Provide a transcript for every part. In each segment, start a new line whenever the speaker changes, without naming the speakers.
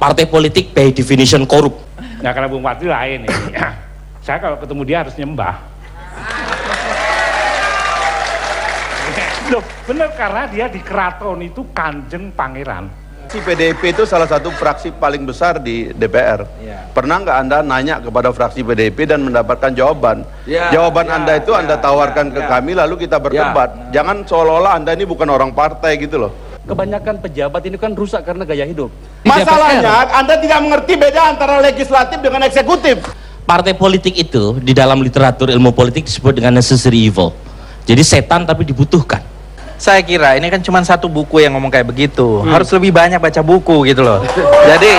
partai politik by definition korup.
Nah kalau Bung Fadli lain ini. Saya kalau ketemu dia harus nyembah. Loh, bener karena dia di keraton itu kanjeng pangeran.
PDIP itu salah satu fraksi paling besar di DPR. Pernah nggak Anda nanya kepada fraksi PDIP dan mendapatkan jawaban? Jawaban Anda itu Anda tawarkan ke kami lalu kita berdebat. Jangan seolah-olah Anda ini bukan orang partai gitu loh.
Kebanyakan pejabat ini kan rusak karena gaya hidup.
Masalahnya Anda tidak mengerti beda antara legislatif dengan eksekutif.
Partai politik itu di dalam literatur ilmu politik disebut dengan necessary evil. Jadi setan tapi dibutuhkan.
Saya kira ini kan cuma satu buku yang ngomong kayak begitu. Harus lebih banyak baca buku gitu loh. Jadi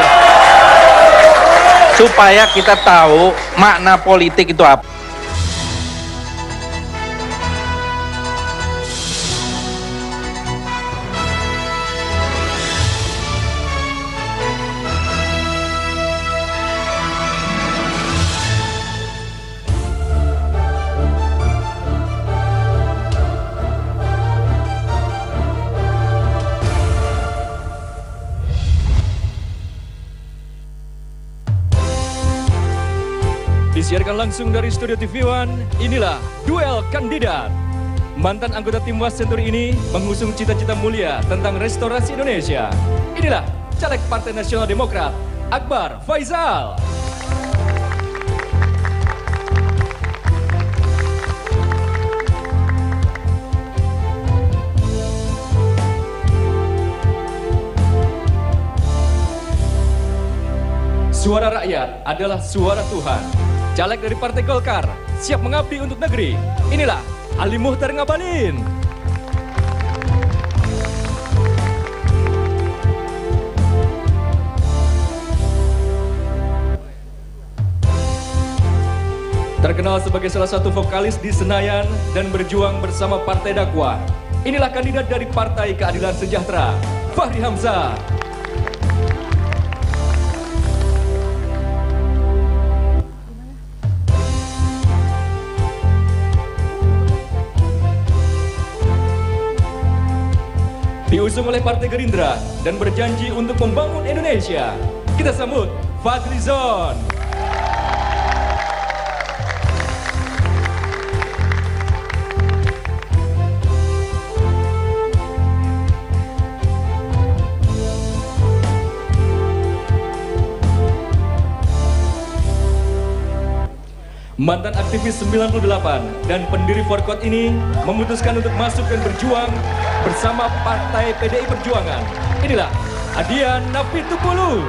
supaya kita tahu makna politik itu apa.
Disiarkan langsung dari Studio TV One, inilah Duel Kandidat. Mantan anggota tim Was Senturi ini mengusung cita-cita mulia tentang restorasi Indonesia. Inilah caleg Partai Nasional Demokrat, Akbar Faisal. Suara rakyat adalah suara Tuhan. Caleg dari Partai Golkar, siap mengabdi untuk negeri. Inilah Ali Muhtar Ngabalin. Terkenal sebagai salah satu vokalis di Senayan dan berjuang bersama Partai Dakwah. Inilah kandidat dari Partai Keadilan Sejahtera, Fahri Hamzah. Diusung oleh Partai Gerindra dan berjanji untuk membangun Indonesia. Kita sambut Fadlizon. Mantan aktivis 98 dan pendiri Forkot ini memutuskan untuk masuk dan berjuang bersama Partai PDI Perjuangan. Inilah Adian Nafitukulu.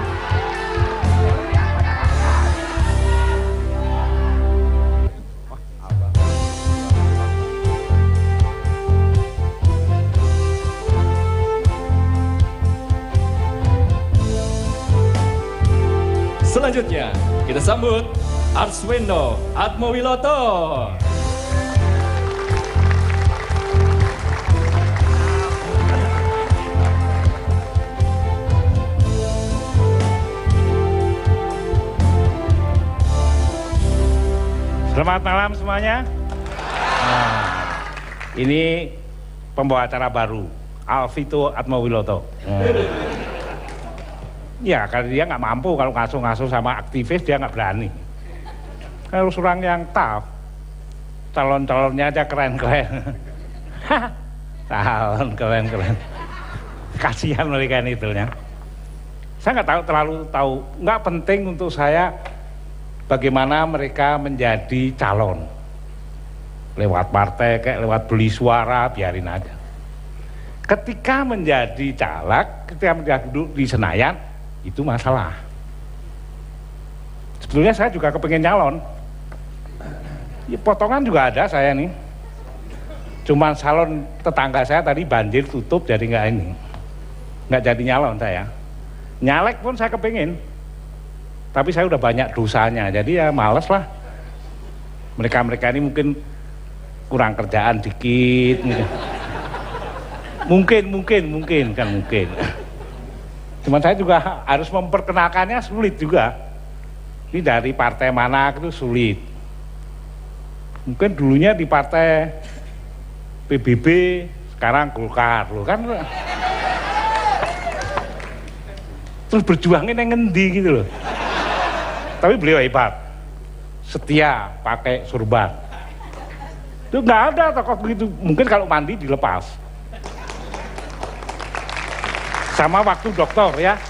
Selanjutnya kita sambut Arswendo Atmowiloto.
Selamat malam semuanya. Ini pembawa acara baru, Alvito Atmowiloto. Ya, karena dia nggak mampu kalau ngasuh-ngasuh sama aktivis, dia nggak berani. Harus orang yang tough. Calon-calonnya aja keren-keren. Calon keren-keren. Kasihan mereka ini itunya. Saya nggak terlalu tahu. Nggak penting untuk saya bagaimana mereka menjadi calon. Lewat partai, kayak lewat beli suara, biarin aja. Ketika menjadi caleg, ketika menjadi duduk di Senayan, itu masalah. Sebetulnya saya juga kepengen nyalon. Ya, potongan juga ada saya nih. Cuman salon tetangga saya tadi banjir tutup jadi nggak jadi nyalon saya. Nyalek pun saya kepengen. Tapi saya udah banyak dosanya, jadi ya males lah. Mereka ini mungkin kurang kerjaan dikit. Mungkin. Cuman saya juga harus memperkenalkannya sulit juga. Ini dari partai mana itu sulit. Mungkin dulunya di partai PBB, sekarang Golkar loh kan. terus berjuangin yang ngendi gitu loh. Tapi beliau hebat, setia pakai surban. Itu nggak ada tokoh begitu. Mungkin kalau mandi dilepas. Sama waktu dokter ya.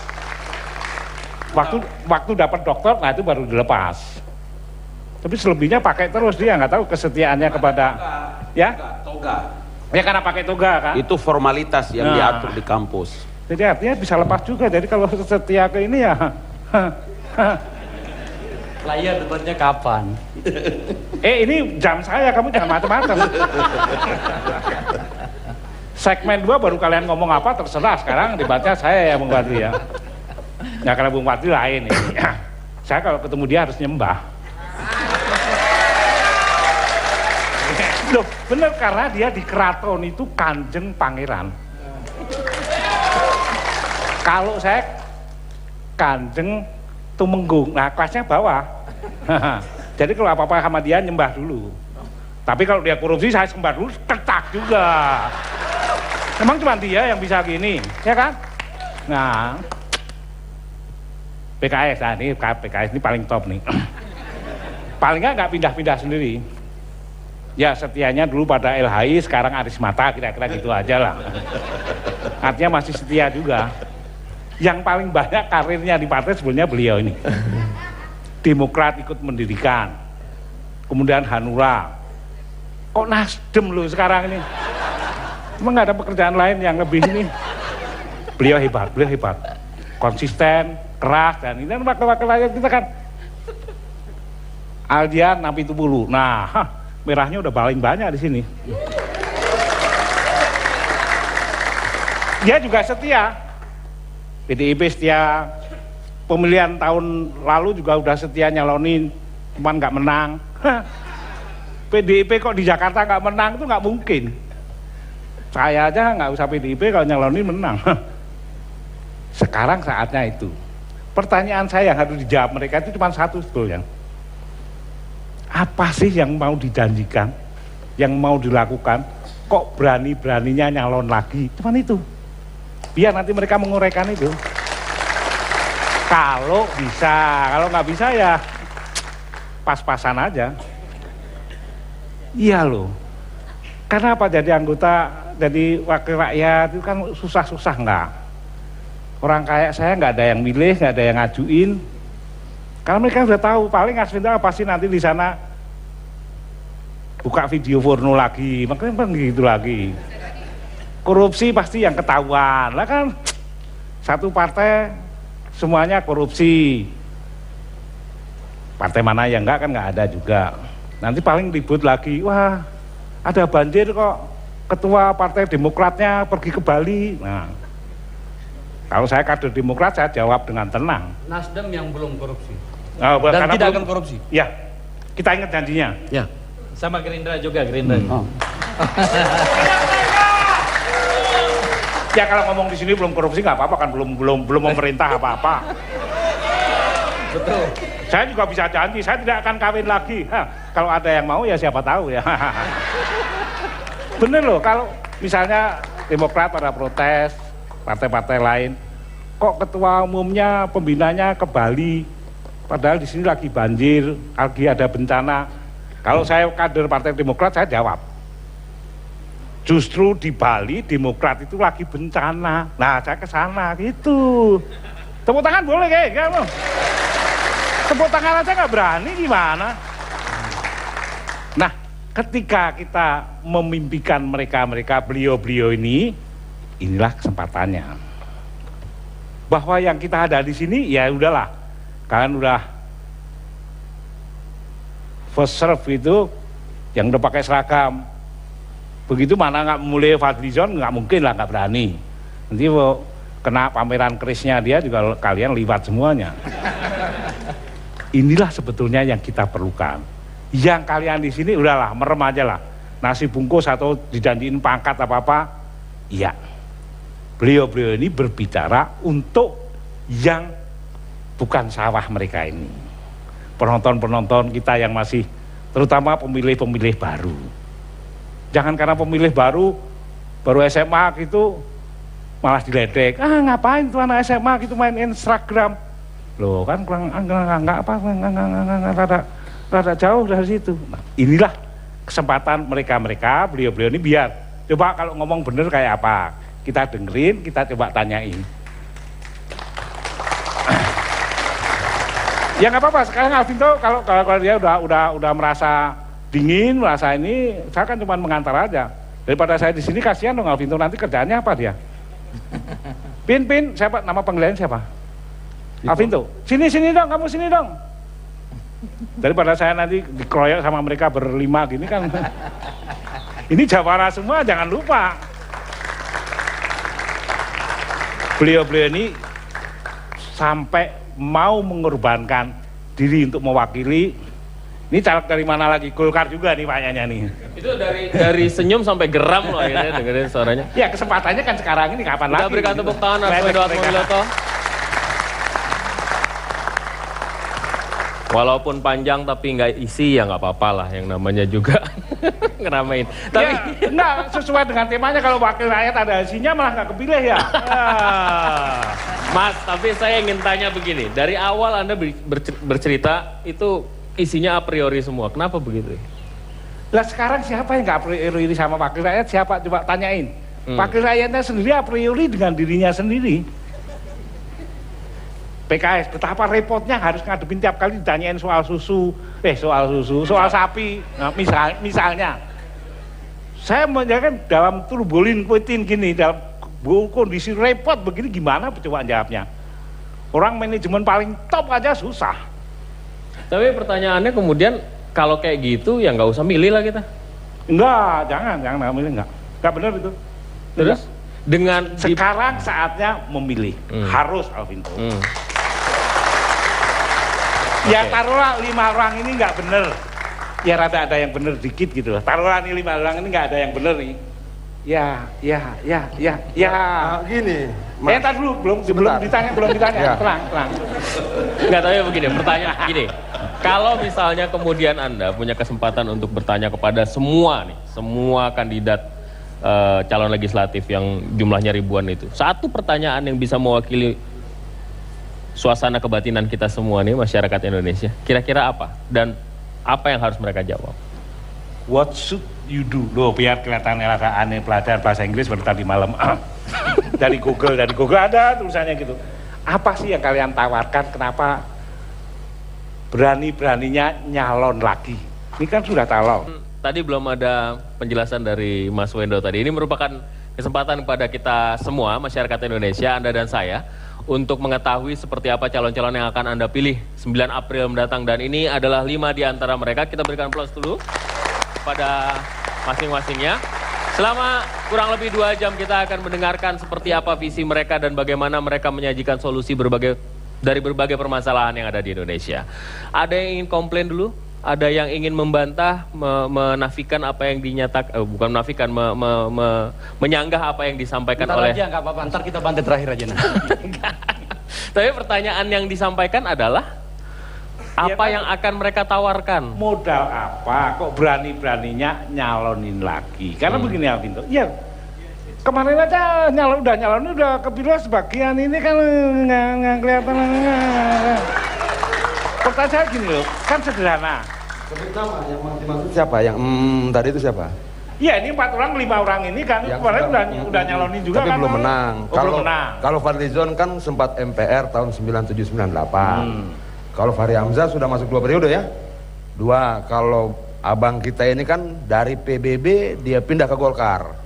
Waktu dapat dokter, nah itu baru dilepas. Tapi selebihnya pakai terus, dia nggak tahu kesetiaannya kepada ya.
Toga.
Ya karena pakai toga kan.
Itu formalitas yang
Nah.
diatur di kampus.
Jadi artinya bisa lepas juga. Jadi kalau setia ke ini ya.
Layar debatnya kapan?
Ini jam saya, kamu jangan macam-macam. Segmen 2 baru kalian ngomong apa terserah. Sekarang debatnya saya yang Bung Fadli ya. Ya karena Bung Fadli lain ini. Saya kalau ketemu dia harus nyembah. Loh, bener karena dia di keraton itu Kanjeng Pangeran. Kalau saya Kanjeng Tumenggung, nah kelasnya bawah. Jadi kalau apa-apa sama dia nyembah dulu. Tapi kalau dia korupsi saya sembah dulu, ketak juga. Memang cuma dia yang bisa gini, ya kan? Nah, PKS, nah ini PKS ini paling top nih. Paling nggak pindah-pindah sendiri. Ya setianya dulu pada LHI, sekarang Aris Mata, kira-kira gitu aja lah. Artinya masih setia juga. Yang paling banyak karirnya di partai sebenarnya beliau ini. Demokrat ikut mendirikan, kemudian Hanura. Kok Nasdem loh sekarang ini? Emang nggak ada pekerjaan lain yang lebih ini? Beliau hebat. Konsisten, keras, dan ini kan wakil-wakil rakyat kita kan. Aldian Napitupulu. Nah, merahnya udah paling banyak di sini. Dia juga setia. PDIP setia. Pemilihan tahun lalu juga udah setia nyalonin, cuman nggak menang. PDIP kok di Jakarta nggak menang itu nggak mungkin. Saya aja nggak usah PDIP kalau nyalonin menang. Sekarang saatnya itu. Pertanyaan saya yang harus dijawab mereka itu cuma satu sebetulnya. Apa sih yang mau dijanjikan, yang mau dilakukan? Kok berani-beraninya nyalon lagi? Cuman itu. Biar nanti mereka menguraikan itu. Kalau bisa, kalau nggak bisa ya pas-pasan aja. Iya loh. Karena apa jadi anggota, jadi wakil rakyat itu kan susah-susah nggak. Orang kayak saya nggak ada yang milih, nggak ada yang ngajuin. Karena mereka udah tahu paling Asvinda pasti nanti di sana buka video porno lagi, makanya begitu lagi. Korupsi pasti yang ketahuan, lah kan satu partai semuanya korupsi. Partai mana yang enggak kan nggak ada juga. Nanti paling ribut lagi, wah ada banjir kok ketua partai Demokratnya pergi ke Bali. Nah, kalau saya kader Demokrat saya jawab dengan tenang.
Nasdem yang belum korupsi.
Oh,
Dan tidak akan korupsi.
Ya, kita ingat janjinya.
Ya. Sama Gerindra juga, Gerindra.
Ya kalau ngomong di sini belum korupsi nggak apa-apa kan, belum memerintah apa-apa.
Betul.
Saya juga bisa janji, saya tidak akan kawin lagi. Kalau ada yang mau ya siapa tahu ya. Bener loh, kalau misalnya Demokrat pada protes, partai-partai lain, kok ketua umumnya, pembinanya ke Bali, padahal di sini lagi banjir, lagi ada bencana. Kalau saya kader Partai Demokrat, saya jawab. Justru di Bali, Demokrat itu lagi bencana. Nah, saya ke sana gitu. Tepuk tangan boleh kayak kamu. Tepuk tangan aja nggak berani gimana? Nah, ketika kita memimpikan mereka beliau-beliau ini, inilah kesempatannya. Bahwa yang kita ada di sini, ya udahlah. Kalian udah first serve itu, yang udah pakai seragam. Begitu mana nggak mulai Fadlizon, nggak mungkin lah, nggak berani. Nanti kena pameran kerisnya dia juga kalian liwat semuanya. Inilah sebetulnya yang kita perlukan. Yang kalian di sini udahlah merem aja lah. Nasi bungkus atau dijanjiin pangkat apa-apa, iya. Beliau-beliau ini berbicara untuk yang bukan sawah mereka ini. Penonton-penonton kita yang masih, terutama pemilih-pemilih baru. Jangan karena pemilih baru SMA gitu, malah diledek. Ngapain tuh anak SMA gitu main Instagram? Loh kan rada jauh dari situ. Nah, inilah kesempatan mereka, beliau-beliau ini biar coba kalau ngomong bener kayak apa. Kita dengerin, kita coba tanyain. Ya nggak apa-apa. Sekarang Alvinto kalau dia udah merasa dingin, merasa ini, saya kan cuma mengantar aja. Daripada saya di sini kasihan dong Alvinto, nanti kerjaannya apa dia? Pin, siapa nama panggilannya siapa? Alvinto. Sini dong, kamu sini dong. Daripada saya nanti dikeroyok sama mereka berlima gini kan. Ini jawara semua, jangan lupa. Beliau-beliau ini sampai mau mengorbankan diri untuk mewakili. Ini caleg dari mana lagi? Golkar juga nih kayaknya nih.
Itu dari senyum sampai geram loh akhirnya dengerin suaranya.
Ya kesempatannya kan sekarang ini kapan lagi?
Kita berikan tepuk tangan Arswendo Atmowiloto. Walaupun panjang tapi nggak isi ya nggak apa-apa lah, yang namanya juga ngeramein. Tapi
ya, enggak sesuai dengan temanya, kalau wakil rakyat ada isinya malah nggak kepilih ya.
Mas, tapi saya ingin tanya begini, dari awal Anda bercerita itu isinya a priori semua, kenapa begitu?
Lah sekarang siapa yang nggak a priori sama wakil rakyat? Siapa? Coba tanyain. Wakil rakyatnya sendiri a priori dengan dirinya sendiri. PKS, betapa repotnya harus ngadepin tiap kali ditanyain soal sapi. Nah, misalnya, saya menjaga dalam turbolin kuitin gini, dalam kondisi repot begini gimana coba jawabnya? Orang manajemen paling top aja susah.
Tapi pertanyaannya kemudian, kalau kayak gitu ya nggak usah milih lah kita.
Enggak, jangan milih, enggak benar itu.
Terus? Dengan
sekarang saatnya memilih, harus Alvinto. Ya taruhlah 5 orang ini nggak bener, ya rada ada yang bener dikit gitu loh. Taruhlah nih 5 orang ini nggak ada yang bener nih. Ya.
Gini.
Tadi dulu belum ditanya. Ya. Tenang.
Nggak tahu ya begini, pertanyaan gini. Kalau misalnya kemudian Anda punya kesempatan untuk bertanya kepada semua kandidat calon legislatif yang jumlahnya ribuan itu, satu pertanyaan yang bisa mewakili suasana kebatinan kita semua nih, masyarakat Indonesia, kira-kira apa? Dan apa yang harus mereka jawab?
What should you do? Loh, biar kelihatannya rasa aneh, pelajar bahasa Inggris baru tadi malam. Dari Google ada tulisannya gitu. Apa sih yang kalian tawarkan, kenapa berani-beraninya nyalon lagi? Ini kan sudah calon.
Tadi belum ada penjelasan dari Mas Wendo tadi. Ini merupakan kesempatan kepada kita semua, masyarakat Indonesia, Anda dan saya, untuk mengetahui seperti apa calon-calon yang akan Anda pilih 9 April mendatang. Dan ini adalah 5 di antara mereka. Kita berikan aplaus dulu pada masing-masingnya. Selama kurang lebih 2 jam kita akan mendengarkan seperti apa visi mereka dan bagaimana mereka menyajikan solusi dari berbagai permasalahan yang ada di Indonesia. Ada yang ingin komplain dulu? Ada yang ingin membantah, menafikan apa yang dinyatakan, bukan menafikan, menyanggah apa yang disampaikan oleh...
Ntar aja, nggak apa-apa, ntar kita bantai terakhir aja.
Tapi pertanyaan yang disampaikan adalah, apa yang akan mereka tawarkan?
Modal apa, kok berani-beraninya nyalonin lagi? Karena begini Alvinto, ya kemarin aja nyalon udah kepilih sebagian, ini kan nggak kelihatan. Pertanyaan gini loh, kan sederhana.
Sebut nama yang dimaksud siapa? Yang tadi itu siapa?
Iya, ini 4 orang, 5 orang ini kan kemarin udah nyalonin juga.
Tapi
kan.
belum menang.
Belum menang.
Kalau Fadlizon kan sempat MPR tahun 97-98. Kalau Fahri Hamzah sudah masuk 2 periode ya. 2. Kalau abang kita ini kan dari PBB dia pindah ke Golkar.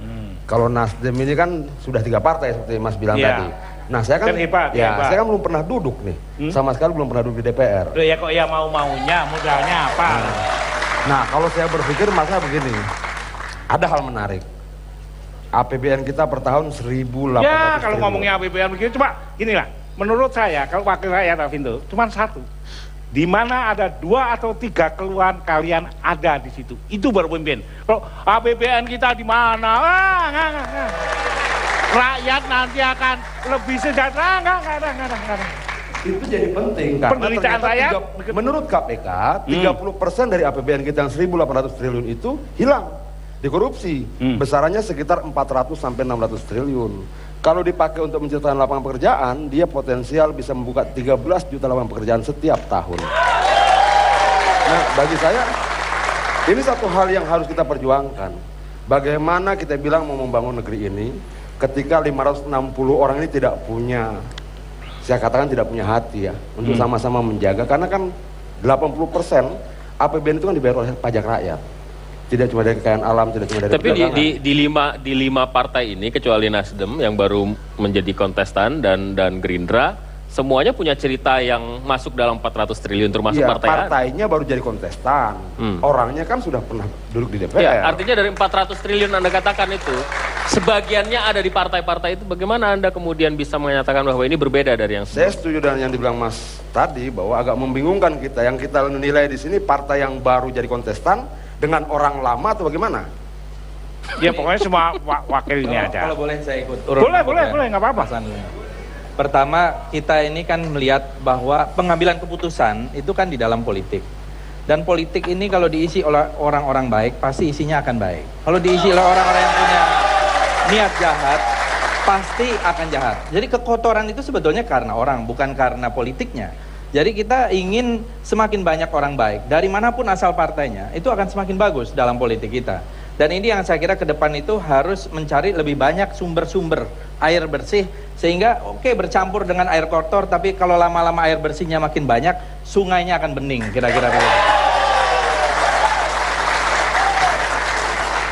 Kalau Nasdem ini kan sudah 3 partai seperti Mas bilang tadi. Nah saya kan
hebat.
Saya kan belum pernah duduk nih, sama sekali belum pernah duduk di DPR.
Loh ya kok ya mau-maunya, modalnya apa?
Nah kalau saya berpikir masa begini, ada hal menarik. APBN kita per tahun 1.800
ya kalau ngomongnya APBN begini, coba inilah. Menurut saya kalau wakil rakyat Alvinto, cuma 1. Di mana ada 2 atau 3 keluhan kalian ada di situ, itu baru pemimpin. Kalau APBN kita di mana? Rakyat nanti akan lebih sejahtera, enggak ada.
Itu jadi penting karena
penderitaan rakyat.
Menurut KPK 30% dari APBN kita yang 1.800 triliun itu hilang dikorupsi. Besarannya sekitar 400 sampai 600 triliun. Kalau dipakai untuk menciptakan lapangan pekerjaan, dia potensial bisa membuka 13 juta lapangan pekerjaan setiap tahun. Nah, bagi saya ini satu hal yang harus kita perjuangkan. Bagaimana kita bilang mau membangun negeri ini ketika 560 orang ini tidak punya, saya katakan tidak punya hati ya, untuk sama-sama menjaga, karena kan 80% APBN itu kan dibayar oleh pajak rakyat. Tidak cuma dari kekayaan alam, tidak cuma dari
Tapi di lima partai ini kecuali Nasdem yang baru menjadi kontestan dan Gerindra, semuanya punya cerita yang masuk dalam 400 triliun termasuk
ya,
partai.
partainya baru jadi kontestan. Orangnya kan sudah pernah duduk di DPR.
Ya, artinya dari 400 triliun Anda katakan itu, sebagiannya ada di partai-partai itu. Bagaimana Anda kemudian bisa menyatakan bahwa ini berbeda dari yang
Saya setuju dengan yang dibilang Mas tadi, bahwa agak membingungkan kita. Yang kita nilai di sini partai yang baru jadi kontestan dengan orang lama atau bagaimana?
Ya pokoknya semua wakilnya aja.
Kalau boleh saya ikut.
Boleh, nggak apa-apa.
Pertama, kita ini kan melihat bahwa pengambilan keputusan itu kan di dalam politik. Dan politik ini kalau diisi oleh orang-orang baik, pasti isinya akan baik. Kalau diisi oleh orang-orang yang punya niat jahat, pasti akan jahat. Jadi kekotoran itu sebetulnya karena orang, bukan karena politiknya. Jadi kita ingin semakin banyak orang baik, dari manapun asal partainya, itu akan semakin bagus dalam politik kita. Dan ini yang saya kira ke depan itu harus mencari lebih banyak sumber-sumber air bersih, sehingga oke, bercampur dengan air kotor, tapi kalau lama-lama air bersihnya makin banyak, sungainya akan bening, kira-kira begitu.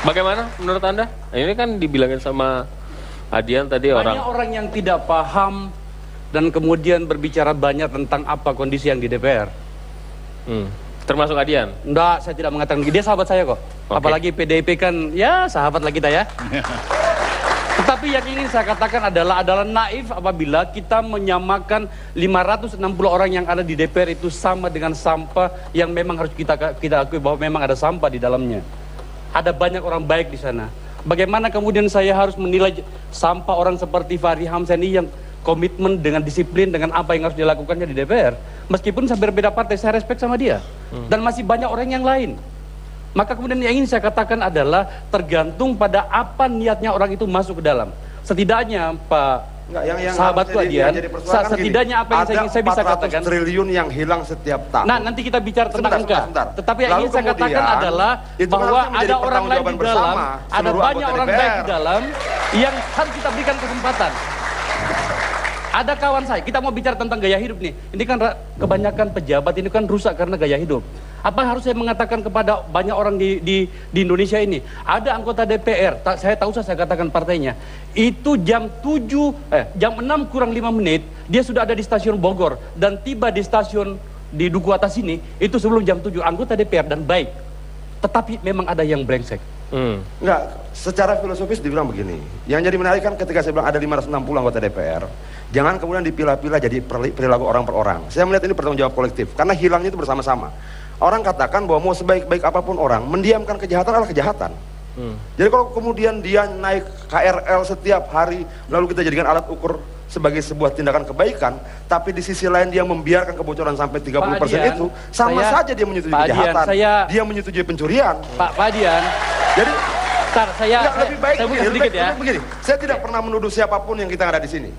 Bagaimana menurut Anda? Ini kan dibilangin sama Adian tadi
Banyak orang yang tidak paham dan kemudian berbicara banyak tentang apa kondisi yang di DPR.
Termasuk Adian?
Enggak, saya tidak mengatakan, dia sahabat saya kok. Apalagi PDIP kan, ya sahabat lah kita ya. Tetapi yang ingin saya katakan adalah naif apabila kita menyamakan 560 orang yang ada di DPR itu sama dengan sampah yang memang harus kita akui bahwa memang ada sampah di dalamnya. Ada banyak orang baik di sana. Bagaimana kemudian saya harus menilai sampah orang seperti Fahri Hamzah ini yang komitmen dengan disiplin dengan apa yang harus dilakukannya di DPR, meskipun saya berbeda partai, saya respect sama dia. Dan masih banyak orang yang lain. Maka kemudian yang ingin saya katakan adalah tergantung pada apa niatnya orang itu masuk ke dalam. Setidaknya Pak sahabatku Adian, setidaknya apa yang saya bisa katakan,
400 triliun yang hilang setiap tahun.
Nah, nanti kita bicara tentang angka. Tetapi yang ingin saya katakan adalah bahwa ada orang lain di dalam, ada banyak orang baik di dalam yang harus kita berikan kesempatan. Ada kawan saya, kita mau bicara tentang gaya hidup nih. Ini kan kebanyakan pejabat ini kan rusak karena gaya hidup. Apa yang harus saya mengatakan kepada banyak orang di Indonesia ini? Ada anggota DPR, saya tahu saya katakan partainya. Itu jam 6 kurang 5 menit, dia sudah ada di stasiun Bogor. Dan tiba di stasiun di Duku Atas ini, itu sebelum jam 7, anggota DPR dan baik. Tetapi memang ada yang brengsek.
Enggak, secara filosofis dibilang begini. Yang jadi menarik kan ketika saya bilang ada 560 anggota DPR, jangan kemudian dipilah-pilah jadi perilaku orang per orang. Saya melihat ini bertanggung jawab kolektif, karena hilangnya itu bersama-sama. Orang katakan bahwa mau sebaik-baik apapun orang, mendiamkan kejahatan adalah kejahatan. Jadi kalau kemudian dia naik KRL setiap hari, lalu kita jadikan alat ukur sebagai sebuah tindakan kebaikan, tapi di sisi lain dia membiarkan kebocoran sampai 30% itu, sama saja dia menyetujui kejahatan, dia menyetujui pencurian.
Pak Adian,
jadi
saya
lebih baik
sedikit ya.
Begini, saya tidak pernah menuduh siapapun yang kita ada di sini.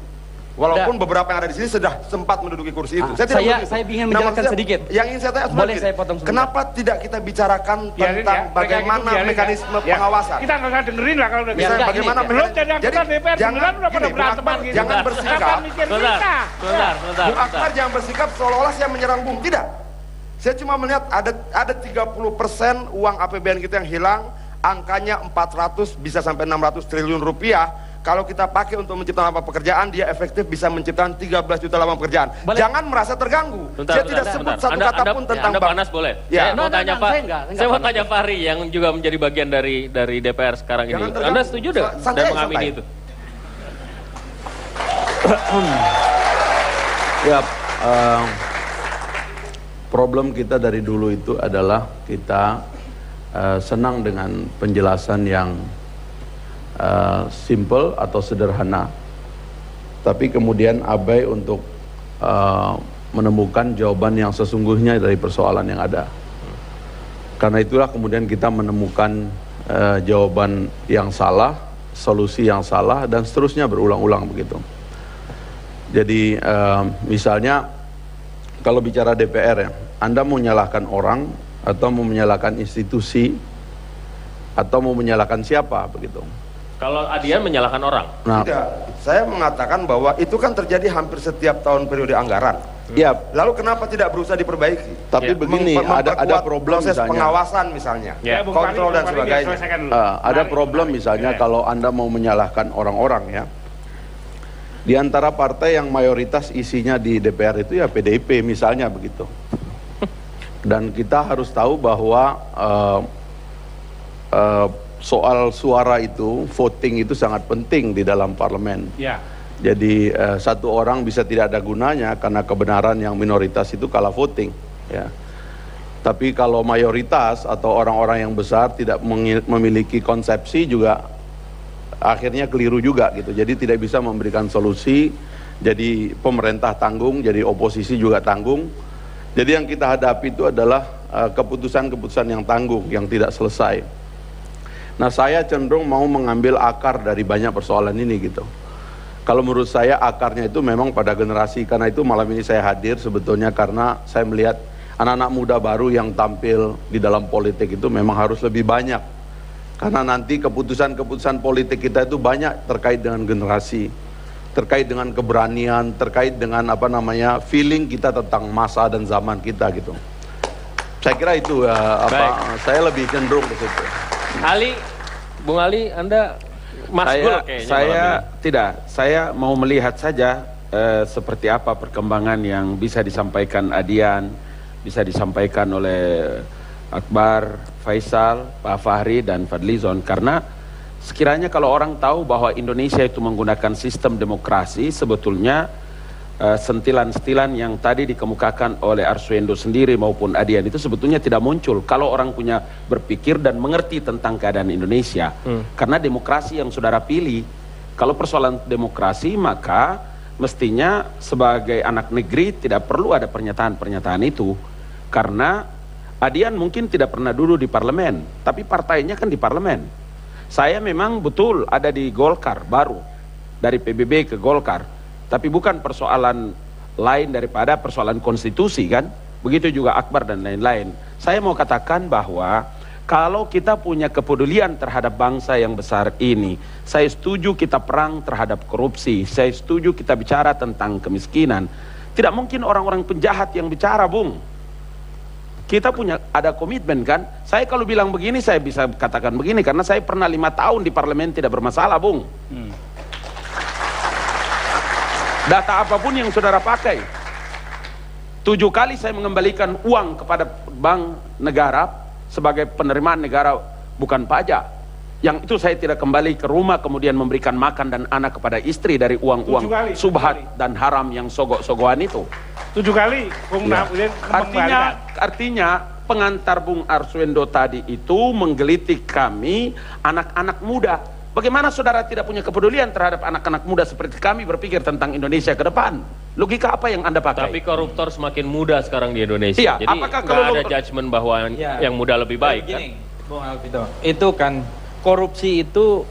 Walaupun beberapa yang ada di sini sudah sempat menduduki kursi itu. Saya
ingin menjelaskan sedikit.
Yang ingin saya tanya,
boleh saya potong sebentar?
Kenapa tidak kita bicarakan tentang bagaimana mekanisme pengawasan?
Kita nggak usah dengerin lah kalau udah bisa.
Bagaimana
belum jadi anggota DPR, udah pada beranteman gitu.
Jangan bersikap.
Sebentar.
Bung Akbar jangan bersikap seolah-olah saya menyerang Bung. Tidak. Saya cuma melihat ada 30% uang APBN kita yang hilang, angkanya 400 bisa sampai 600 triliun rupiah. Kalau kita pakai untuk menciptakan lapangan pekerjaan, dia efektif bisa menciptakan 13 juta lapangan pekerjaan. Jangan merasa terganggu. Saya tidak sebut satu kata pun tentang
Anda panas boleh.
Ya.
Saya mau tanya Fahri yang juga menjadi bagian dari DPR sekarang ini. Anda setuju dan mengamini itu?
Ya, problem kita dari dulu itu adalah kita senang dengan penjelasan yang simple atau sederhana, tapi kemudian abai untuk menemukan jawaban yang sesungguhnya dari persoalan yang ada. Karena itulah kemudian kita menemukan jawaban yang salah solusi yang salah dan seterusnya berulang-ulang begitu. Jadi misalnya kalau bicara DPR ya, Anda mau menyalahkan orang atau mau menyalahkan institusi atau mau menyalahkan siapa begitu?
Kalau Adian menyalahkan orang.
Nah,
Tidak, saya mengatakan bahwa itu kan terjadi hampir setiap tahun periode anggaran.
ya,
Lalu kenapa tidak berusaha diperbaiki?
tapi
Ya.
begini, ada
Memperkuat
problem
proses
misalnya.
pengawasan misalnya,
Ya.
Bung
kontrol
Fahri,
dan
Bung Fahri,
sebagainya.
selesaikan dulu.
Ada problem misalnya
Ya.
kalau Anda mau menyalahkan orang-orang ya. Di antara partai yang mayoritas isinya di DPR itu ya PDIP misalnya begitu. Dan kita harus tahu bahwa soal suara itu, voting itu sangat penting di dalam parlemen.
Ya.
Jadi satu orang bisa tidak ada gunanya karena kebenaran yang minoritas itu kalah voting ya. Tapi kalau mayoritas atau orang-orang yang besar tidak memiliki konsepsi juga akhirnya keliru juga gitu. Jadi tidak bisa memberikan solusi. Jadi pemerintah tanggung, jadi oposisi juga tanggung. Jadi yang kita hadapi itu adalah keputusan-keputusan yang tanggung, yang tidak selesai. Nah, saya cenderung mau mengambil akar dari banyak persoalan ini gitu. Kalau menurut saya akarnya itu memang pada generasi, karena itu malam ini saya hadir sebetulnya karena saya melihat anak-anak muda baru yang tampil di dalam politik itu memang harus lebih banyak. Karena nanti keputusan-keputusan politik kita itu banyak terkait dengan generasi, terkait dengan keberanian, terkait dengan feeling kita tentang masa dan zaman kita gitu. Saya kira itu saya lebih cenderung ke situ.
Ali, Bung Ali, Anda masgul kayaknya malam ini.
Saya mau melihat saja seperti apa perkembangan yang bisa disampaikan Adian, bisa disampaikan oleh Akbar, Faisal, Pak Fahri dan Fadlizon, karena sekiranya kalau orang tahu bahwa Indonesia itu menggunakan sistem demokrasi, sebetulnya sentilan-sentilan yang tadi dikemukakan oleh Arswendo sendiri maupun Adian itu sebetulnya tidak muncul kalau orang punya berpikir dan mengerti tentang keadaan Indonesia. Karena demokrasi yang saudara pilih, kalau persoalan demokrasi maka mestinya sebagai anak negeri tidak perlu ada pernyataan-pernyataan itu. Karena Adian mungkin tidak pernah duduk di parlemen, tapi partainya kan di parlemen. Saya memang betul ada di Golkar baru, dari PBB ke Golkar. Tapi bukan persoalan lain daripada persoalan konstitusi kan. Begitu juga Akbar dan lain-lain. Saya mau katakan bahwa kalau kita punya kepedulian terhadap bangsa yang besar ini, saya setuju kita perang terhadap korupsi, saya setuju kita bicara tentang kemiskinan. Tidak mungkin orang-orang penjahat yang bicara, Bung. Kita punya ada komitmen kan. Saya kalau bilang begini saya bisa katakan begini karena saya pernah 5 tahun di parlemen tidak bermasalah, Bung. Data apapun yang saudara pakai, 7 kali saya mengembalikan uang kepada bank negara sebagai penerimaan negara bukan pajak. Yang itu saya tidak kembali ke rumah kemudian memberikan makan dan anak kepada istri dari uang-uang subhat dan haram yang sogok-sogokan itu.
7 kali Bung
Ya.
Artinya
pengantar Bung Arswendo tadi itu menggelitik kami anak-anak muda. Bagaimana saudara tidak punya kepedulian terhadap anak-anak muda seperti kami berpikir tentang Indonesia ke depan? Logika apa yang Anda pakai?
Tapi koruptor semakin mudah sekarang di Indonesia.
Iya,
Jadi
apakah
nggak
kalau
ada judgement bahwa yang muda lebih baik kan?
Gini, Bung Alvito, itu kan korupsi itu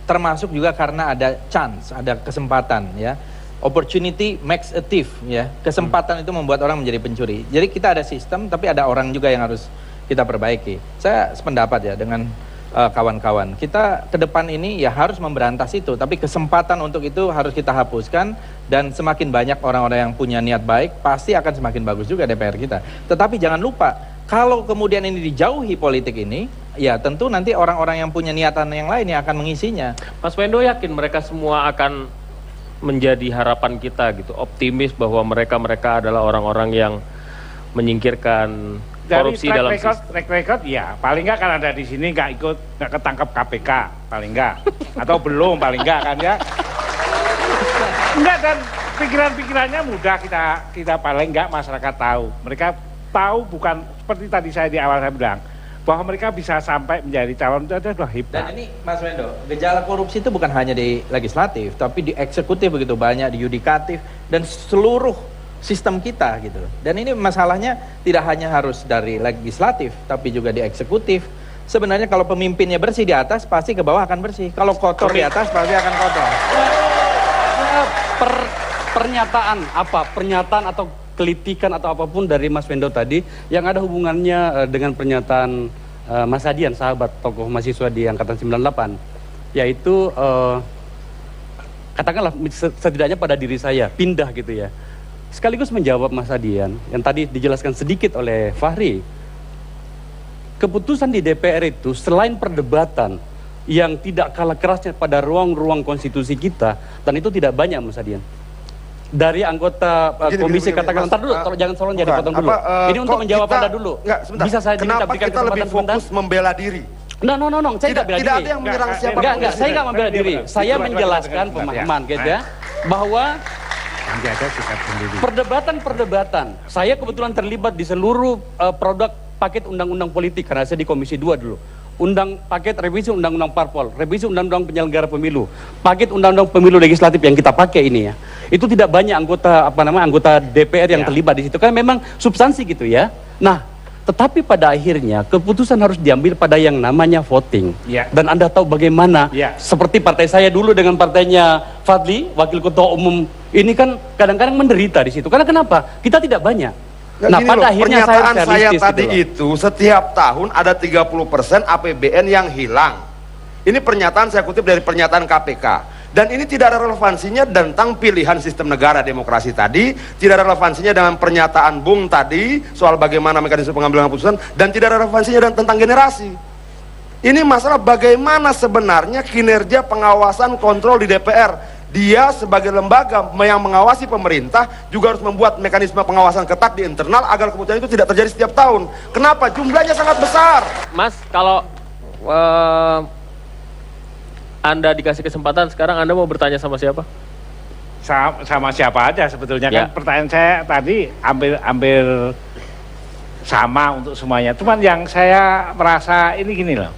termasuk juga karena ada chance, ada kesempatan ya. Opportunity makes a thief ya. Kesempatan itu membuat orang menjadi pencuri. Jadi kita ada sistem tapi ada orang juga yang harus kita perbaiki. Saya sependapat ya dengan kawan-kawan. Kita ke depan ini ya harus memberantas itu, tapi kesempatan untuk itu harus kita hapuskan dan semakin banyak orang-orang yang punya niat baik, pasti akan semakin bagus juga DPR kita. Tetapi jangan lupa, kalau kemudian ini dijauhi politik ini, ya tentu nanti orang-orang yang punya niatan yang lain yang akan mengisinya.
Mas Wendo yakin mereka semua akan menjadi harapan kita gitu, optimis bahwa mereka adalah orang-orang yang menyingkirkan korupsi dalam sistem.
Track record ya paling nggak kan ada di sini nggak ketangkep KPK paling nggak atau belum paling nggak kan ya enggak, dan pikiran-pikirannya mudah kita paling nggak masyarakat tahu, mereka tahu bukan seperti tadi saya di awal saya bilang bahwa mereka bisa sampai menjadi calon itu adalah hebat.
Dan ini Mas Wendo, gejala korupsi itu bukan hanya di legislatif tapi di eksekutif begitu banyak, di yudikatif dan seluruh sistem kita gitu. Dan ini masalahnya tidak hanya harus dari legislatif tapi juga di eksekutif, Sebenarnya kalau pemimpinnya bersih di atas, pasti ke bawah akan bersih. Kalau kotor di atas, pasti akan kotor.
Pernyataan atau kelitikan atau apapun dari Mas Wendo tadi yang ada hubungannya dengan pernyataan Mas Adian, sahabat tokoh mahasiswa di angkatan 98, yaitu katakanlah setidaknya pada diri saya pindah gitu ya. Sekaligus menjawab Mas Adian yang tadi dijelaskan sedikit oleh Fahri. Keputusan di DPR itu selain perdebatan yang tidak kalah kerasnya pada ruang-ruang konstitusi kita, dan itu tidak banyak Mas Adian. Dari anggota komisi katakan, ntar dulu, jangan tolong jadi potong dulu. Ini untuk menjawab Anda dulu. Bisa saya
kenapa kita lebih fokus membela diri?
No, saya tidak bela diri.
Tidak ada yang menyerang siapa.
Enggak, saya nggak membela diri. Saya menjelaskan pemahaman gitu ya, bahwa perdebatan. Saya kebetulan terlibat di seluruh produk paket undang-undang politik karena saya di Komisi 2 dulu. Paket revisi undang-undang parpol, revisi undang-undang penyelenggara pemilu, paket undang-undang pemilu legislatif yang kita pakai ini ya. Itu tidak banyak anggota DPR yang terlibat di situ karena memang substansi gitu ya. Nah, tetapi pada akhirnya keputusan harus diambil pada yang namanya voting. Dan Anda tahu bagaimana seperti partai saya dulu dengan partainya Fadli, wakil ketua umum ini kan kadang-kadang menderita di situ. Karena kenapa? Kita tidak banyak. Nah, pada akhirnya
saya tadi itu setiap tahun ada 30% APBN yang hilang. Ini pernyataan saya kutip dari pernyataan KPK. Dan ini tidak ada relevansinya tentang pilihan sistem negara demokrasi tadi, tidak ada relevansinya dengan pernyataan Bung tadi soal bagaimana mekanisme pengambilan keputusan, dan tidak ada relevansinya tentang generasi. Ini masalah bagaimana sebenarnya kinerja pengawasan kontrol di DPR. Dia sebagai lembaga yang mengawasi pemerintah juga harus membuat mekanisme pengawasan ketat di internal agar keputusan itu tidak terjadi setiap tahun. Kenapa? Jumlahnya sangat besar.
Mas, kalau Anda dikasih kesempatan sekarang, Anda mau bertanya sama siapa?
Sama siapa aja sebetulnya kan. Pertanyaan saya tadi hampir sama untuk semuanya. Cuman yang saya merasa ini gini loh.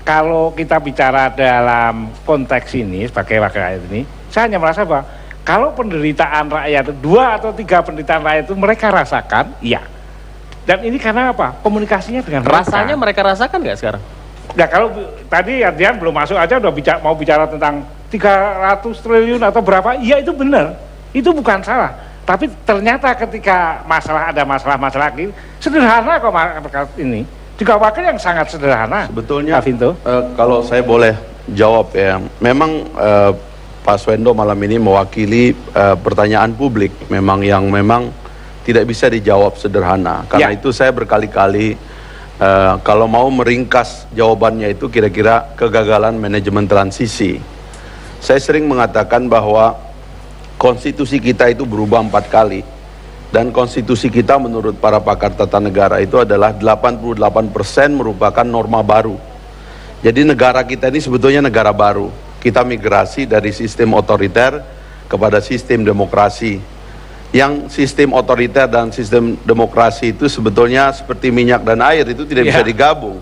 Kalau kita bicara dalam konteks ini sebagai wakil rakyat ini, saya hanya merasa bahwa kalau penderitaan rakyat, 2 atau 3 penderitaan rakyat itu mereka rasakan, iya. Dan ini karena apa? Komunikasinya dengan
rasanya mereka rasakan nggak sekarang?
Ya kalau tadi Adian belum masuk aja udah mau bicara tentang 300 triliun atau berapa, iya itu benar. Itu bukan salah. Tapi ternyata ketika ada masalah ini, sederhana kok ini. Juga wakil yang sangat sederhana.
Sebetulnya kalau saya boleh jawab ya, memang Pak Swendo malam ini mewakili pertanyaan publik memang tidak bisa dijawab sederhana. Karena itu saya berkali-kali kalau mau meringkas jawabannya itu kira-kira kegagalan manajemen transisi. Saya sering mengatakan bahwa konstitusi kita itu berubah 4 kali. Dan konstitusi kita menurut para pakar tata negara itu adalah 88% merupakan norma baru. Jadi negara kita ini sebetulnya negara baru. Kita migrasi dari sistem otoriter kepada sistem demokrasi. Yang sistem otoriter dan sistem demokrasi itu sebetulnya seperti minyak dan air, itu tidak bisa digabung.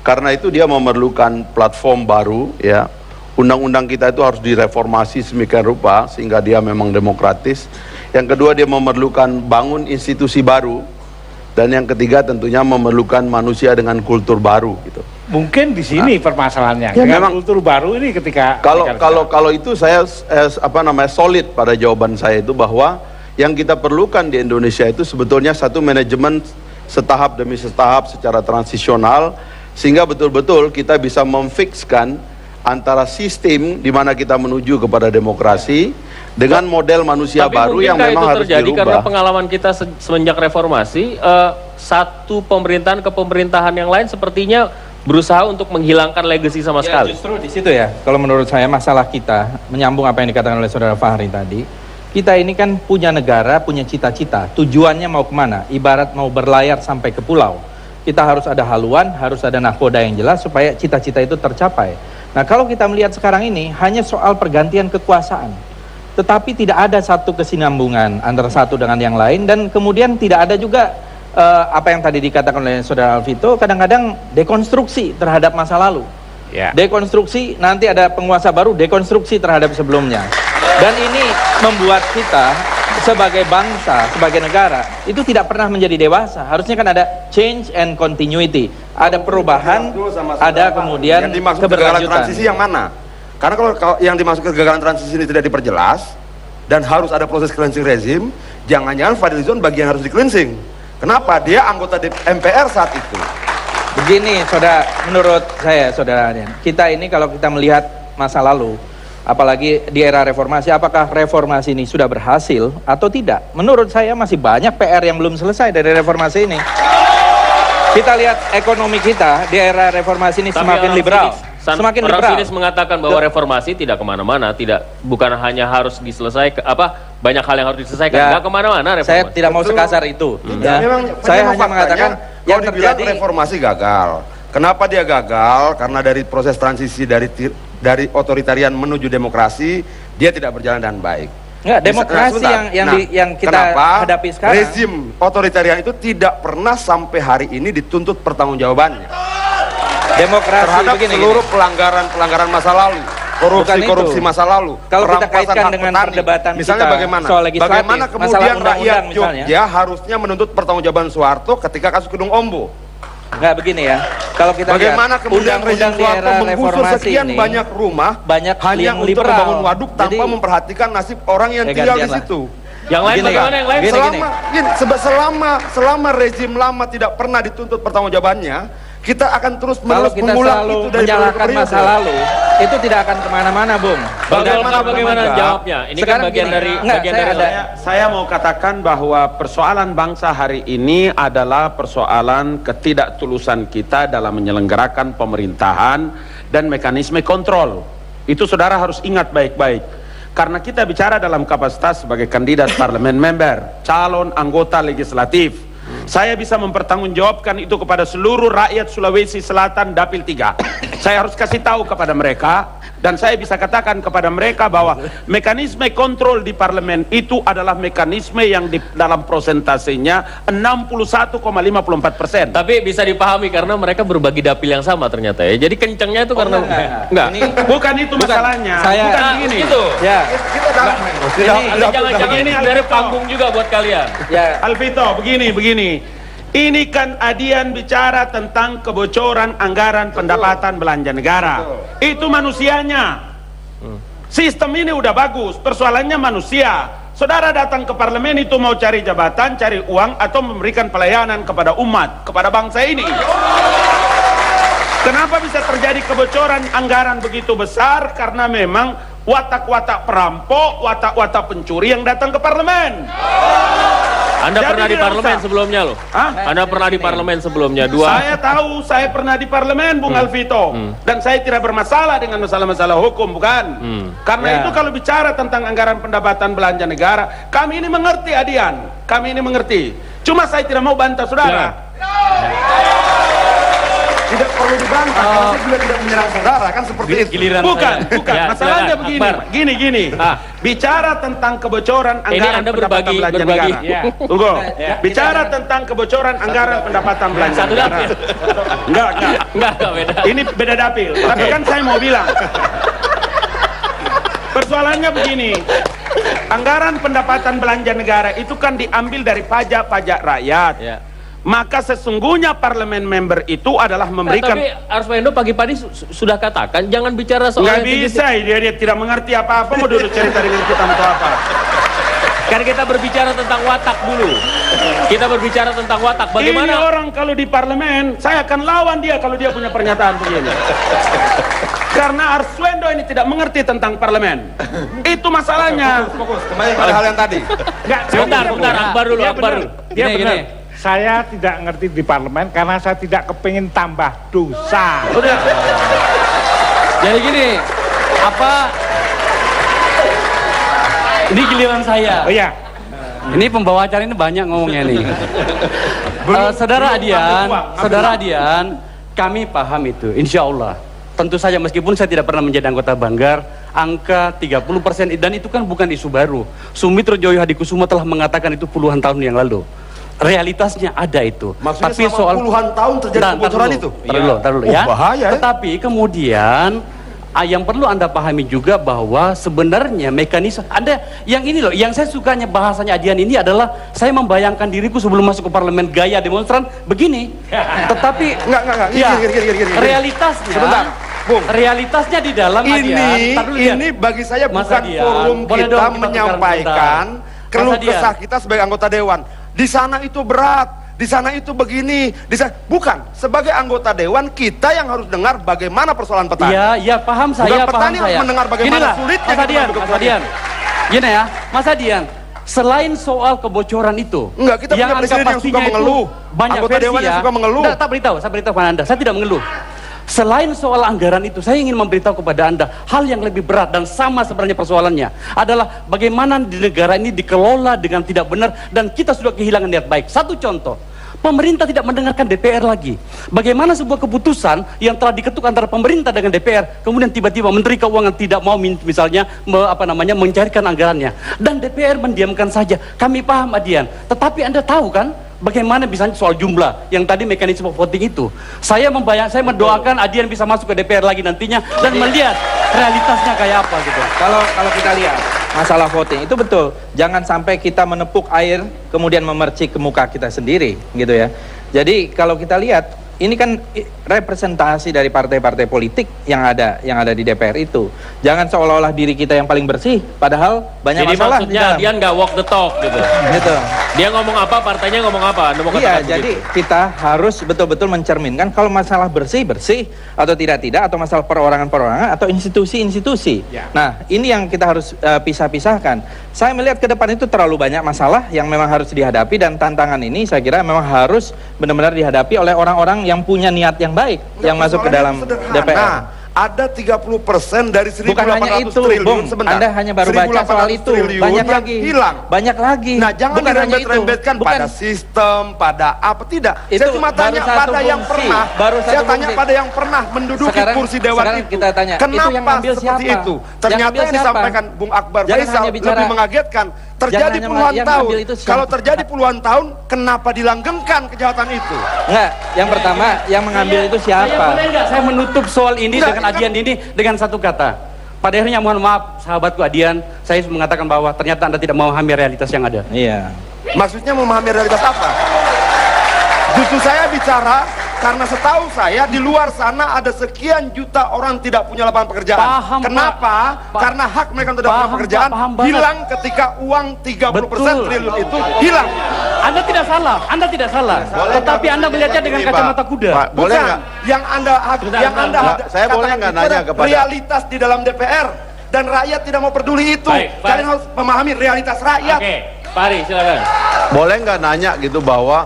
Karena itu dia memerlukan platform baru ya. Undang-undang kita itu harus direformasi sedemikian rupa sehingga dia memang demokratis. Yang kedua, dia memerlukan bangun institusi baru, dan yang ketiga tentunya memerlukan manusia dengan kultur baru gitu.
Mungkin di sini permasalahannya. Ya, memang kultur baru ini ketika
kalau itu saya solid pada jawaban saya itu bahwa yang kita perlukan di Indonesia itu sebetulnya satu manajemen setahap demi setahap secara transisional sehingga betul-betul kita bisa memfikskan antara sistem di mana kita menuju kepada demokrasi dengan model manusia baru yang memang harus dirubah.
Karena pengalaman kita semenjak reformasi, satu pemerintahan ke pemerintahan yang lain sepertinya berusaha untuk menghilangkan legacy sama sekali.
Justru di situ ya, kalau menurut saya masalah kita, menyambung apa yang dikatakan oleh Saudara Fahri tadi, kita ini kan punya negara, punya cita-cita, tujuannya mau kemana? Ibarat mau berlayar sampai ke pulau. Kita harus ada haluan, harus ada nahkoda yang jelas supaya cita-cita itu tercapai. Nah, kalau kita melihat sekarang ini hanya soal pergantian kekuasaan. Tetapi tidak ada satu kesinambungan antara satu dengan yang lain, dan kemudian tidak ada juga apa yang tadi dikatakan oleh Saudara Alvito, kadang-kadang dekonstruksi terhadap masa lalu. Dekonstruksi, nanti ada penguasa baru, dekonstruksi terhadap sebelumnya. Dan ini membuat kita sebagai bangsa, sebagai negara, itu tidak pernah menjadi dewasa. Harusnya kan ada change and continuity. Ada perubahan, ada kemudian
yang dimaksud kegagalan transisi yang mana? Karena kalau yang dimaksud kegagalan transisi ini tidak diperjelas dan harus ada proses cleansing rezim, jangan-jangan Fadlizon bagian harus di cleansing. Kenapa? Dia anggota MPR saat itu.
Begini, saudara, menurut saya, saudara, kita ini kalau kita melihat masa lalu, apalagi di era reformasi, apakah reformasi ini sudah berhasil atau tidak? Menurut saya masih banyak PR yang belum selesai dari reformasi ini. Kita lihat ekonomi kita di era reformasi ini semakin liberal. Semakin
orang
liberal.
sinis mengatakan bahwa reformasi tidak kemana-mana, bukan hanya harus diselesaikan, banyak hal yang harus diselesaikan,
Ya,
nggak kemana-mana reformasi.
Saya tidak mau sekasar itu. Ya. Saya hanya mengatakan yang terjadi
reformasi gagal. Kenapa dia gagal? Karena dari proses transisi dari otoritarian menuju demokrasi, dia tidak berjalan dengan baik.
Enggak, demokrasi yang kita hadapi sekarang.
Rezim otoritarian itu tidak pernah sampai hari ini dituntut pertanggungjawabannya.
Demokrasi
terhadap seluruh pelanggaran masa lalu, korupsi masa lalu.
Kalau kita kaitkan dengan
petani.
perdebatan
Misalnya
kita
bagaimana?
soal legislatif,
Bagaimana kemudian rakyat
misalnya,
Jogja harusnya menuntut pertanggungjawaban Soeharto ketika kasus Gunung Ombo?
Nggak begini ya. Kalau kita
bagaimana
lihat
kemudian rezim
di
Soeharto
era
menggusur
reformasi
sekian
ini,
banyak rumah
banyak
hanya
yang
untuk
liberal.
membangun waduk tanpa
Jadi,
memperhatikan nasib orang yang tinggal di situ.
Yang lain
Gini,
bagaimana yang lain?
Selama rezim lama tidak pernah dituntut pertanggungjawabannya, kita akan terus
kalau
menerus
kita
mengulang
selalu
itu dari
menyalahkan masa lalu, itu tidak akan kemana-mana, Bung.
Bagaimana jawabnya? Ini
Sekarang
kan bagian
gini,
dari
enggak,
Saya mau katakan bahwa persoalan bangsa hari ini adalah persoalan ketidaktulusan kita dalam menyelenggarakan pemerintahan dan mekanisme kontrol. Itu saudara harus ingat baik-baik. Karena kita bicara dalam kapasitas sebagai kandidat parlemen member, calon anggota legislatif. Saya bisa mempertanggungjawabkan itu kepada seluruh rakyat Sulawesi Selatan Dapil 3. Saya harus kasih tahu kepada mereka, dan saya bisa katakan kepada mereka bahwa mekanisme kontrol di parlemen itu adalah mekanisme yang dalam prosentasenya 61,54%.
Tapi bisa dipahami karena mereka berbagi dapil yang sama ternyata ya. Jadi kencangnya itu karena enggak.
Bukan itu masalahnya. Bukan begini.
Itu.
Ya.
Jangan-jangan ini dari panggung juga buat kalian.
Ya.
Alvito, begini. Ini kan Adian bicara tentang kebocoran anggaran pendapatan belanja negara. Itu manusianya. Sistem ini udah bagus, persoalannya manusia. Saudara datang ke parlemen itu mau cari jabatan, cari uang, atau memberikan pelayanan kepada umat, kepada bangsa ini. Kenapa bisa terjadi kebocoran anggaran begitu besar? Karena memang watak-watak perampok, watak-watak pencuri yang datang ke parlemen.
Anda pernah di parlemen sebelumnya loh? Anda pernah di parlemen sebelumnya?
Saya tahu, saya pernah di parlemen, Bung Alvito. Dan saya tidak bermasalah dengan masalah-masalah hukum, bukan? Karena itu kalau bicara tentang anggaran pendapatan belanja negara, kami ini mengerti, Adian. Kami ini mengerti. Cuma saya tidak mau bantah, saudara.
Tidak perlu dibantah, karena saya juga tidak menyerang saudara, kan seperti itu.
Bukan. Masalahnya begini. Bicara tentang kebocoran anggaran pendapatan belanja negara. Tunggu. Bicara tentang kebocoran anggaran pendapatan belanja negara. Enggak, beda. Ini beda dapil. Tapi kan saya mau bilang. Persoalannya begini. Anggaran pendapatan belanja negara itu kan diambil dari pajak-pajak rakyat. Maka sesungguhnya parlemen member itu adalah memberikan.
Tapi Arswendo pagi-pagi sudah katakan jangan bicara soal.
Nggak bisa, dia tidak mengerti apa-apa, mau duduk cerita dengan kita untuk apa?
Kan kita berbicara tentang watak dulu. Kita berbicara tentang watak. Bagaimana?
Ini orang kalau di parlemen, saya akan lawan dia kalau dia punya pernyataan begini. Karena Arswendo ini tidak mengerti tentang parlemen. Itu masalahnya.
Fokus. Kembali pada hal yang tadi.
Bentar, Akbar dulu.
Dia benar. Saya tidak ngerti di parlemen karena saya tidak kepingin tambah dosa.
Udah.
Jadi gini, ini giliran saya.
Oh iya.
Ini pembawa acara ini banyak ngomongnya nih. Saudara Adian, kami paham itu, insya Allah. Tentu saja meskipun saya tidak pernah menjadi anggota Banggar, angka 30% dan itu kan bukan isu baru. Sumitro Joyo Hadikusumo telah mengatakan itu puluhan tahun yang lalu. Realitasnya ada itu.
Maksudnya
tapi
soal puluhan tahun terjadi kebocoran itu?
Taruh dulu ya.
Bahaya.
Tetapi kemudian yang perlu Anda pahami juga bahwa sebenarnya mekanisme Anda yang ini loh, yang saya sukanya bahasanya Adian ini adalah saya membayangkan diriku sebelum masuk ke parlemen gaya demonstran begini. Tetapi
Enggak.
ya,
Gini.
realitasnya
Sebentar, Bung.
realitasnya di dalam
Ini bagi saya
Mas
bukan
Adian,
forum
boleh
kita
dong kita
menyampaikan
tukar
keluh
Mas Adian.
kesah kita sebagai anggota dewan. Di sana itu berat, di sana itu begini, di sana bukan. Sebagai anggota dewan kita yang harus dengar bagaimana persoalan petani.
Ya paham saya,
Bukan
paham
petani harus
saya.
mendengar bagaimana
Ginilah,
sulitnya
Mas Adian,
hidup
Mas Adian. Gini ya, Mas Adian. Selain soal kebocoran itu,
Enggak, kita punya
angka
presiden yang suka
pastinya itu
mengeluh.
banyak
Anggota
versi
dewan yang
ya.
suka mengeluh.
Nggak, tak beritahu, saya beritahu kepada Anda, saya tidak mengeluh. Selain soal anggaran itu, saya ingin memberitahu kepada Anda hal yang lebih berat dan sama sebenarnya persoalannya adalah bagaimana di negara ini dikelola dengan tidak benar dan kita sudah kehilangan niat baik. Satu contoh, pemerintah tidak mendengarkan DPR lagi. Bagaimana sebuah keputusan yang telah diketuk antara pemerintah dengan DPR, kemudian tiba-tiba Menteri Keuangan tidak mau misalnya mencairkan anggarannya, dan DPR mendiamkan saja. Kami paham Adian, tetapi Anda tahu kan bagaimana misalnya soal jumlah yang tadi mekanisme voting itu. Saya mendoakan Adian bisa masuk ke DPR lagi nantinya dan melihat realitasnya kayak apa gitu.
Kalau kita lihat masalah voting itu betul, jangan sampai kita menepuk air kemudian memercik ke muka kita sendiri gitu ya. Jadi kalau kita lihat ini kan representasi dari partai-partai politik yang ada di DPR itu. Jangan seolah-olah diri kita yang paling bersih, padahal banyak
Jadi
masalah.
maksudnya dia nggak walk the talk gitu.
Gitu.
Dia ngomong apa, partainya ngomong apa. Anda mau
Iya,
katakan
jadi
begitu.
kita harus betul-betul mencerminkan kalau masalah bersih atau tidak, atau masalah perorangan atau institusi-institusi. Nah, ini yang kita harus pisah-pisahkan. Saya melihat ke depan itu terlalu banyak masalah yang memang harus dihadapi, dan tantangan ini saya kira memang harus benar-benar dihadapi oleh orang-orang yang punya niat yang baik yang masuk ke dalam DPR.
Ada 30% dari 1.800
Bukan hanya itu,
triliun.
Bung.
Sebentar.
Anda hanya baru baca soal
1.800
itu.
triliun
Banyak
yang
lagi.
hilang.
Banyak lagi.
Nah, jangan
Bukan hanya itu.
dirembet-rembetkan
Bukan.
pada sistem, pada apa, tidak.
Itu
Saya cuma
baru
tanya
satu
pada yang
fungsi.
pernah.
Baru
Saya
satu
tanya
fungsi.
pada yang pernah menduduki
Sekarang-
kursi dewan
sekarang
itu.
kita tanya, itu
Kenapa
yang ngambil
seperti
siapa?
itu?
Yang
Ternyata
ngambil
yang
siapa?
disampaikan Bung Akbar
Jangan
Faisal
hanya bicara-
lebih mengagetkan. Terjadi
hanya
puluhan
yang
tahun.
ngambil itu siapa?
Kalau terjadi puluhan tahun, kenapa dilanggengkan kejahatan itu?
Enggak, yang pertama yang mengambil itu
Saya
siapa?
boleh nggak saya menutup soal ini
Enggak,
dengan
ini
Adian ini dengan satu kata. Pada akhirnya mohon maaf sahabatku Adian, saya mengatakan bahwa ternyata Anda tidak memahami realitas yang ada.
Iya.
Maksudnya memahami realitas apa? Justru saya bicara karena setahu saya di luar sana ada sekian juta orang tidak punya lapangan pekerjaan.
Paham,
Kenapa?
Pak.
Karena hak mereka untuk dapat
Paham,
pekerjaan
Pak, paham banget.
hilang ketika uang 30%
Betul.
triliun itu hilang.
Anda tidak salah, Anda tidak salah.
Boleh
Tetapi
nggak
Anda melihatnya dengan
begini,
kacamata
Pak?
kuda.
Pak, boleh
Bukan.
nggak?
Yang Anda
Pak, saya boleh
katakan
nggak
itu
nanya
adalah
kepada-
realitas di dalam DPR dan rakyat tidak mau peduli itu.
Baik, Pak.
Kalian harus memahami realitas rakyat.
Oke, Pak Ari silakan.
Boleh nggak nanya gitu bahwa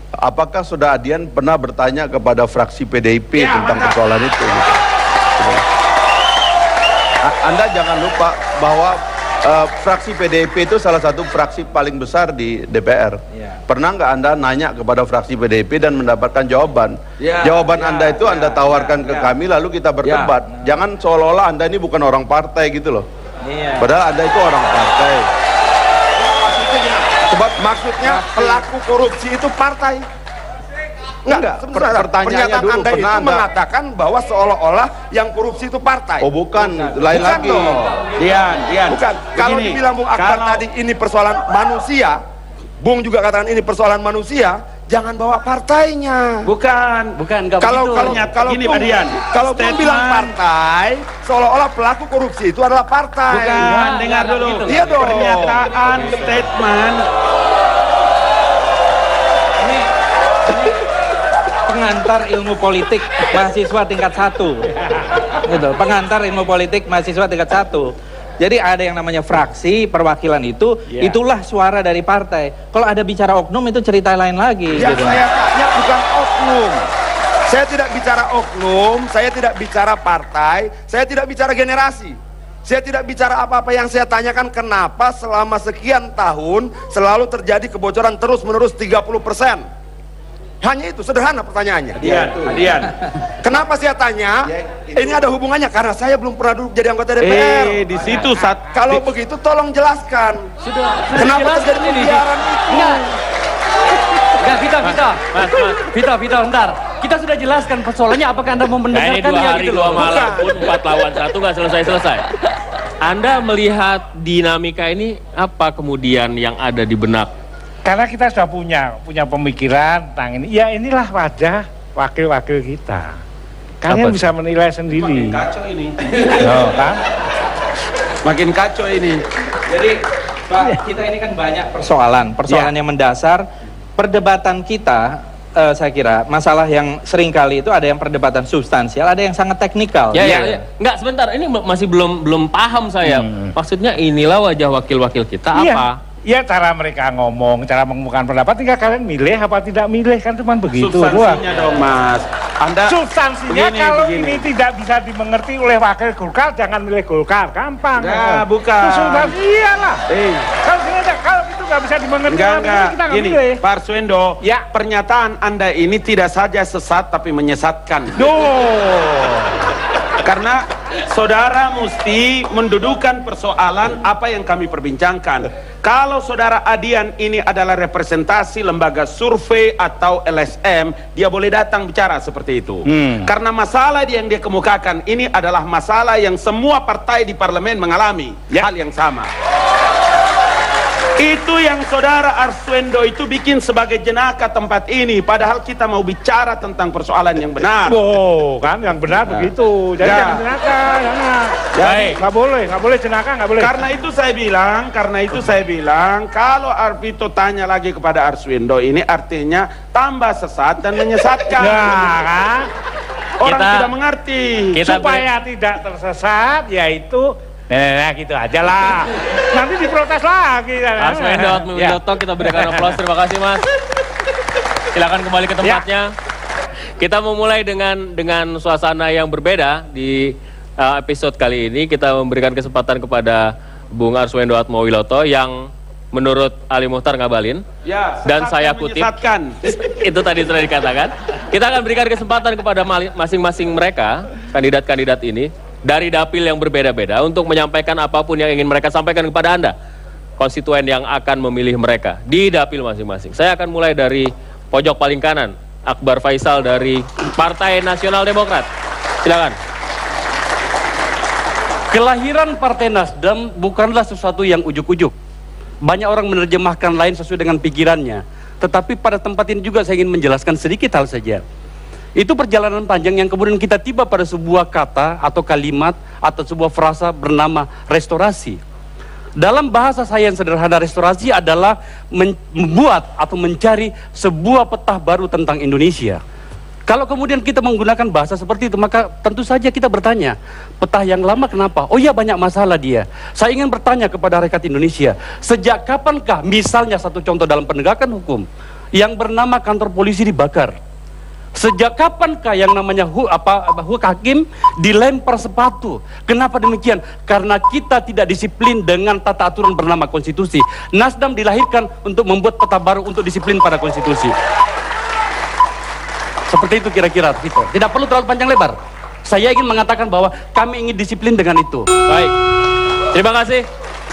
apakah Saudara Adian pernah bertanya kepada fraksi PDIP tentang persoalan itu? Gitu. Anda jangan lupa bahwa fraksi PDIP itu salah satu fraksi paling besar di DPR. Pernah nggak Anda nanya kepada fraksi PDIP dan mendapatkan jawaban? Jawaban Anda itu Anda tawarkan ke kami lalu kita berdebat. Jangan seolah-olah Anda ini bukan orang partai gitu loh. Padahal Anda itu orang partai.
Sebab maksudnya pelaku korupsi itu partai. Enggak, sebentar.
Pertanyaannya
Pernyataan
dulu,
Anda
pernah
itu
Anda-
mengatakan bahwa seolah-olah yang korupsi itu partai.
Oh bukan, lain
Bukan
lagi.
dong.
Dian.
Bukan. Kalau
Begini,
dibilang Bung Akbar
kalau-
tadi ini persoalan manusia, Bung juga katakan ini persoalan manusia, jangan bawa partainya.
Bukan.
Bukan, nggak
Kalau
begitu.
kalau
Gini,
Bung-
Pak Dian.
kalau Bung
Statement-
bilang partai, seolah-olah pelaku korupsi itu adalah partai.
Bukan, dengar
nggak
dulu.
gitu.
Iya dong.
Pernyataan, statement.
Pengantar ilmu politik mahasiswa tingkat 1 gitu. Pengantar ilmu politik mahasiswa tingkat 1. Jadi ada yang namanya fraksi, perwakilan itu, itulah suara dari partai. Kalau ada bicara oknum itu cerita lain lagi
Yang
gitu.
saya tanya bukan oknum. Saya tidak bicara oknum, saya tidak bicara partai, saya tidak bicara generasi. Saya tidak bicara apa-apa. Yang saya tanyakan kenapa selama sekian tahun selalu terjadi kebocoran terus-menerus 30%. Hanya itu, sederhana pertanyaannya.
Dian.
Kenapa saya tanya? Ini ada hubungannya karena saya belum pernah duduk jadi anggota DPR.
Di situ
Kalau begitu tolong jelaskan.
Sudah
Kenapa
dijelaskan
terjadi
ini.
pembiaran itu?
Enggak, Vita, bentar. kita sudah jelaskan persoalannya, apakah Anda mau
Nah, ini
mendengarkannya
2 hari
gitu
2
loh.
malam pun 4 lawan 1 nggak selesai-selesai. Anda melihat dinamika ini apa kemudian yang ada di benak?
Karena kita sudah punya pemikiran tentang ini. Ya inilah wajah wakil-wakil kita. Kalian
Apa?
bisa menilai sendiri.
Makin kacau ini.
Oh, kan?
Makin kacau ini.
Jadi Pak, kita ini kan banyak persoalan yang mendasar. Perdebatan kita, saya kira masalah yang sering kali itu ada yang perdebatan substansial, ada yang sangat teknikal.
Ya. Enggak, sebentar. Ini masih belum paham saya. Maksudnya inilah wajah wakil-wakil kita apa?
Iya, cara mereka ngomong, cara mengemukakan pendapat, tinggal kalian milih apa tidak milih, kan cuma begitu.
Substansinya dong, Mas. Anda
Substansinya kalau ini tidak bisa dimengerti oleh wakil Golkar, jangan milih Golkar, gampang.
Enggak, bukan.
Substansi iyalah. Kalau itu nggak bisa dimengerti,
Enggak.
kita nggak
Gini,
milih.
Pak Arswendo,
Ya.
pernyataan Anda ini tidak saja sesat tapi menyesatkan. Karena saudara mesti mendudukan persoalan apa yang kami perbincangkan. Kalau saudara Adian ini adalah representasi lembaga survei atau LSM, dia boleh datang bicara seperti itu. Karena masalah yang dia kemukakan ini adalah masalah yang semua partai di parlemen mengalami hal yang sama. Itu yang saudara Arswendo itu bikin sebagai jenaka tempat ini, padahal kita mau bicara tentang persoalan yang benar.
Kan yang benar begitu. Jadi jangan jenaka, jangan.
Baik.
Nggak boleh jenaka, nggak boleh.
Karena itu saya bilang, kalau Arvito tanya lagi kepada Arswendo ini artinya tambah sesat dan menyesatkan.
Nah, kan?
Orang
Kita-
tidak mengerti.
Supaya tidak tersesat, yaitu nah gitu aja lah. Nanti diprotes lagi.
Arswendo Atmawiloto, kita berikan aplaus. Terima kasih, Mas. Silakan kembali ke tempatnya. Kita memulai dengan suasana yang berbeda di episode kali ini. Kita memberikan kesempatan kepada Bung Arswendo Atmawiloto yang menurut Ali Muchtar Ngabalin
Ya,
dan
sesat
saya
dan
kutip
menyesatkan.
itu tadi sudah dikatakan. Kita akan berikan kesempatan kepada masing-masing mereka, kandidat-kandidat ini, dari dapil yang berbeda-beda untuk menyampaikan apapun yang ingin mereka sampaikan kepada Anda, konstituen yang akan memilih mereka di dapil masing-masing. Saya akan mulai dari pojok paling kanan, Akbar Faisal dari Partai Nasional Demokrat. Silakan.
Kelahiran Partai Nasdem bukanlah sesuatu yang ujuk-ujuk. Banyak orang menerjemahkan lain sesuai dengan pikirannya. Tetapi pada tempat ini juga saya ingin menjelaskan sedikit hal saja. Itu perjalanan panjang yang kemudian kita tiba pada sebuah kata atau kalimat atau sebuah frasa bernama restorasi. Dalam bahasa saya yang sederhana, restorasi adalah membuat atau mencari sebuah peta baru tentang Indonesia. Kalau kemudian kita menggunakan bahasa seperti itu, maka tentu saja kita bertanya, peta yang lama kenapa? Oh iya, banyak masalah dia. Saya ingin bertanya kepada rakyat Indonesia, sejak kapankah misalnya satu contoh dalam penegakan hukum yang bernama kantor polisi dibakar? Sejak kapankah yang namanya hakim dilempar sepatu? Kenapa demikian? Karena kita tidak disiplin dengan tata aturan bernama konstitusi. Nasdem dilahirkan untuk membuat peta baru untuk disiplin pada konstitusi. Seperti itu kira-kira, Vito. Tidak perlu terlalu panjang lebar. Saya ingin mengatakan bahwa kami ingin disiplin dengan itu.
Baik. Terima kasih.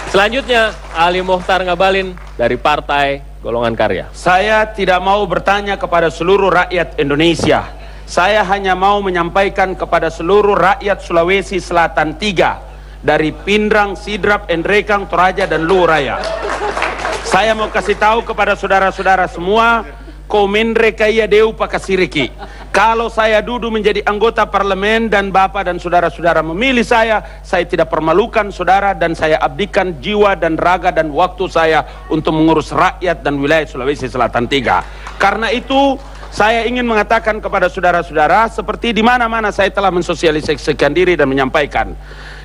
Selanjutnya Ali Muchtar Ngabalin dari Partai Golongan Karya.
Saya tidak mau bertanya kepada seluruh rakyat Indonesia. Saya hanya mau menyampaikan kepada seluruh rakyat Sulawesi Selatan 3 dari Pindrang, Sidrap, Endrekang, Toraja, dan Luhuraya. Saya mau kasih tahu kepada saudara-saudara semua, Komendre Kaya Deu Pakasiriki. Kalau saya duduk menjadi anggota parlemen dan Bapak dan saudara-saudara memilih saya tidak permalukan saudara, dan saya abdikan jiwa dan raga dan waktu saya untuk mengurus rakyat dan wilayah Sulawesi Selatan 3. Karena itu saya ingin mengatakan kepada saudara-saudara, seperti di mana-mana saya telah mensosialisasikan diri dan menyampaikan,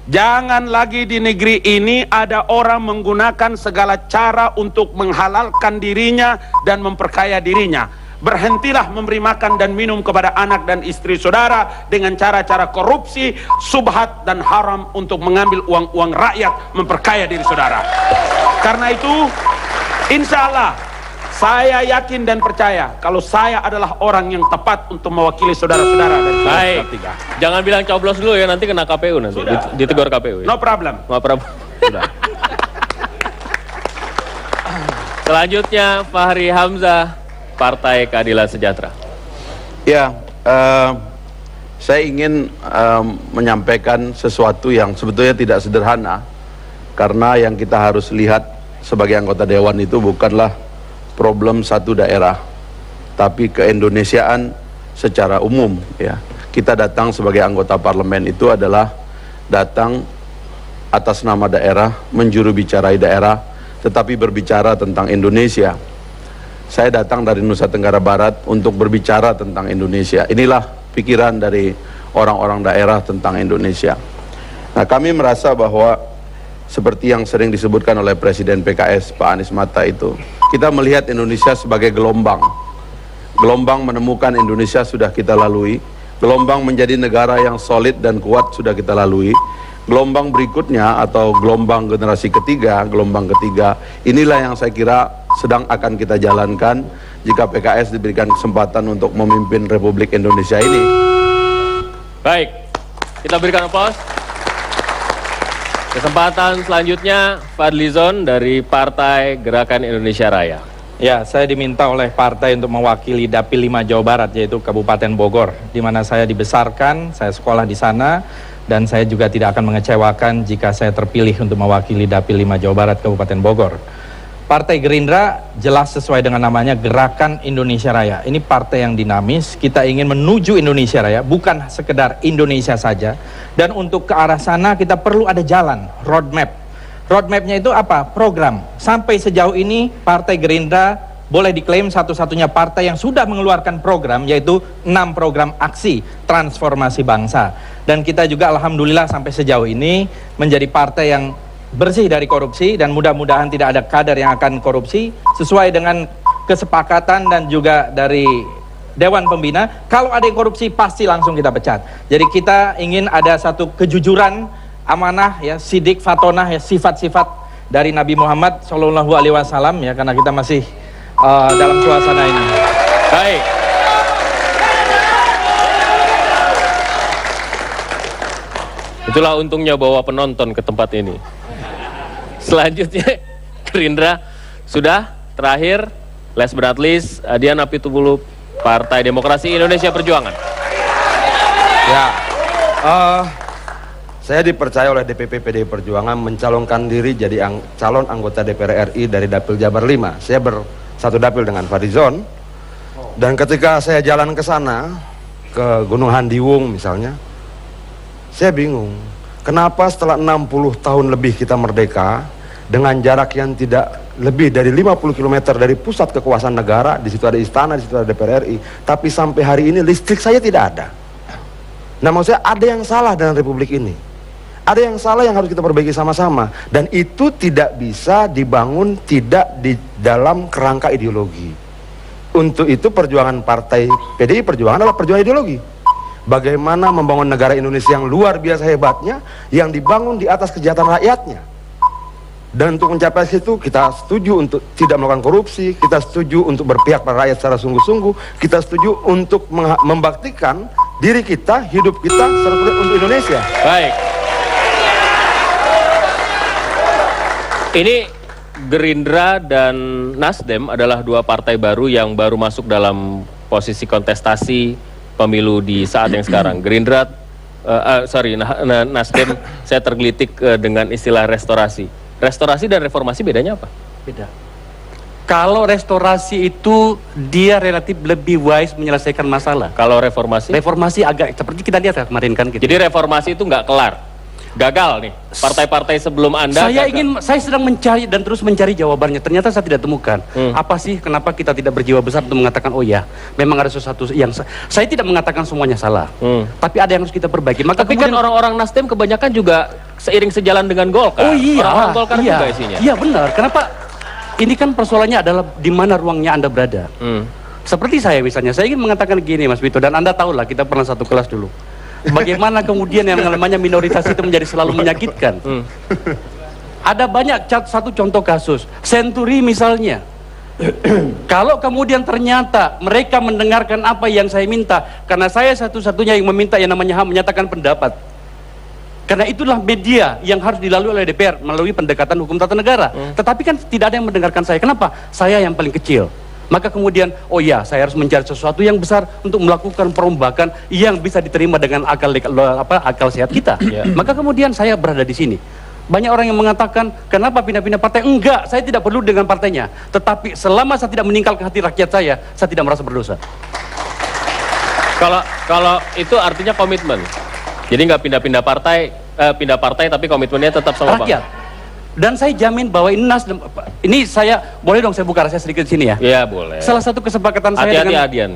jangan lagi di negeri ini ada orang menggunakan segala cara untuk menghalalkan dirinya dan memperkaya dirinya. Berhentilah memberi makan dan minum kepada anak dan istri saudara dengan cara-cara korupsi, subhat dan haram untuk mengambil uang-uang rakyat, memperkaya diri saudara. Karena itu, insya Allah saya yakin dan percaya kalau saya adalah orang yang tepat untuk mewakili saudara-saudara dari
Baik.
Sulawesi Selatan 3.
Jangan bilang coblos dulu ya, nanti kena KPU nanti. Ditegur KPU. Ya?
No problem.
Maaf, Prabu.
Sudah.
Selanjutnya Fahri Hamzah, Partai Keadilan Sejahtera.
Ya, saya ingin menyampaikan sesuatu yang sebetulnya tidak sederhana, karena yang kita harus lihat sebagai anggota dewan itu bukanlah problem satu daerah, tapi keindonesiaan secara umum, ya. Kita datang sebagai anggota parlemen itu adalah datang atas nama daerah, menjuru bicarai daerah, tetapi berbicara tentang Indonesia. Saya datang dari Nusa Tenggara Barat untuk berbicara tentang Indonesia. Inilah pikiran dari orang-orang daerah tentang Indonesia. Nah, kami merasa bahwa seperti yang sering disebutkan oleh Presiden PKS Pak Anies Mata itu, kita melihat Indonesia sebagai gelombang. Gelombang menemukan Indonesia sudah kita lalui. Gelombang menjadi negara yang solid dan kuat sudah kita lalui. Gelombang berikutnya atau gelombang generasi ketiga, gelombang ketiga, inilah yang saya kira sedang akan kita jalankan jika PKS diberikan kesempatan untuk memimpin Republik Indonesia ini.
Baik, kita berikan aplaus. Kesempatan selanjutnya Fadlizon dari Partai Gerakan Indonesia Raya.
Ya, saya diminta oleh partai untuk mewakili Dapil 5 Jawa Barat, yaitu Kabupaten Bogor, di mana saya dibesarkan, saya sekolah di sana, dan saya juga tidak akan mengecewakan jika saya terpilih untuk mewakili Dapil 5 Jawa Barat Kabupaten Bogor. Partai Gerindra jelas sesuai dengan namanya Gerakan Indonesia Raya. Ini partai yang dinamis, kita ingin menuju Indonesia Raya, bukan sekedar Indonesia saja. Dan untuk ke arah sana kita perlu ada jalan, roadmap. Roadmapnya itu apa? Program. Sampai sejauh ini Partai Gerindra boleh diklaim satu-satunya partai yang sudah mengeluarkan program, yaitu 6 program aksi transformasi bangsa. Dan kita juga alhamdulillah sampai sejauh ini menjadi partai yang bersih dari korupsi, dan mudah-mudahan tidak ada kader yang akan korupsi, sesuai dengan kesepakatan dan juga dari Dewan Pembina. Kalau ada yang korupsi pasti langsung kita pecat. Jadi kita ingin ada satu kejujuran, amanah, ya, sidik fatonah, ya, sifat-sifat dari Nabi Muhammad SAW, ya, karena kita masih dalam suasana ini.
Baik. Itulah untungnya bawa penonton ke tempat ini. Selanjutnya Gerindra sudah terakhir, last but not least, Dian Apitupulu, Partai Demokrasi Indonesia Perjuangan.
Ya, saya dipercaya oleh DPP PDI Perjuangan mencalonkan diri jadi calon anggota DPR RI dari Dapil Jabar 5. Saya bersatu dapil dengan Fadlizon, dan ketika saya jalan ke sana, ke Gunung Handiwung misalnya, saya bingung. Kenapa setelah 60 tahun lebih kita merdeka, dengan jarak yang tidak lebih dari 50 km dari pusat kekuasaan negara, di situ ada istana, di situ ada DPR RI, tapi sampai hari ini listrik saya tidak ada. Nah, maksud saya ada yang salah dengan Republik ini. Ada yang salah yang harus kita perbaiki sama-sama, dan itu tidak bisa dibangun tidak di dalam kerangka ideologi. Untuk itu perjuangan Partai PDI Perjuangan adalah perjuangan ideologi. Bagaimana membangun negara Indonesia yang luar biasa hebatnya, yang dibangun di atas kejahatan rakyatnya. Dan untuk mencapai situ kita setuju untuk tidak melakukan korupsi, kita setuju untuk berpihak pada rakyat secara sungguh-sungguh, kita setuju untuk membaktikan diri kita, hidup kita secara untuk Indonesia.
Baik. Ini Gerindra dan Nasdem adalah dua partai baru yang baru masuk dalam posisi kontestasi pemilu di saat yang sekarang. Gerindra, Nasdem, saya tergelitik dengan istilah restorasi. Restorasi dan reformasi bedanya apa?
Beda. Kalau restorasi itu dia relatif lebih wise menyelesaikan masalah.
Kalau reformasi?
Reformasi agak seperti kita lihat kemarin kan gitu.
Jadi reformasi itu nggak kelar. Gagal nih. Partai-partai sebelum Anda
saya sedang mencari dan terus mencari jawabannya. Ternyata saya tidak temukan. Apa sih kenapa kita tidak berjiwa besar untuk mengatakan oh ya, memang ada sesuatu yang saya tidak mengatakan semuanya salah. Tapi ada yang harus kita perbaiki. Maka
tapi
kemudian,
kan orang-orang Nasdem kebanyakan juga seiring sejalan dengan Golkar.
Oh iya.
Orang-orang Golkar juga isinya.
Iya benar. Kenapa? Ini kan persoalannya adalah di mana ruangnya Anda berada. Seperti saya misalnya, saya ingin mengatakan gini Mas Vito, dan Anda tahu lah kita pernah satu kelas dulu. Bagaimana kemudian yang namanya minoritas itu menjadi selalu menyakitkan. Ada banyak satu contoh kasus, Senturi misalnya. Kalau kemudian ternyata mereka mendengarkan apa yang saya minta, karena saya satu-satunya yang meminta yang namanya HAM menyatakan pendapat. Karena itulah media yang harus dilalui oleh DPR melalui pendekatan hukum tata negara. Tetapi kan tidak ada yang mendengarkan saya. Kenapa? Saya yang paling kecil. Maka kemudian, oh ya, saya harus mencari sesuatu yang besar untuk melakukan perombakan yang bisa diterima dengan akal sehat kita. Maka kemudian saya berada di sini. Banyak orang yang mengatakan, kenapa pindah-pindah partai? Enggak, saya tidak perlu dengan partainya. Tetapi selama saya tidak meninggalkan hati rakyat saya tidak merasa berdosa.
Kalau itu artinya komitmen. Jadi nggak pindah-pindah partai, pindah partai tapi komitmennya tetap sama
rakyat. Dan saya jamin bahwa ini Nasdem, ini saya boleh dong saya buka rahasia sedikit di sini ya?
Iya boleh.
Salah satu kesepakatan saya dengan
Adian.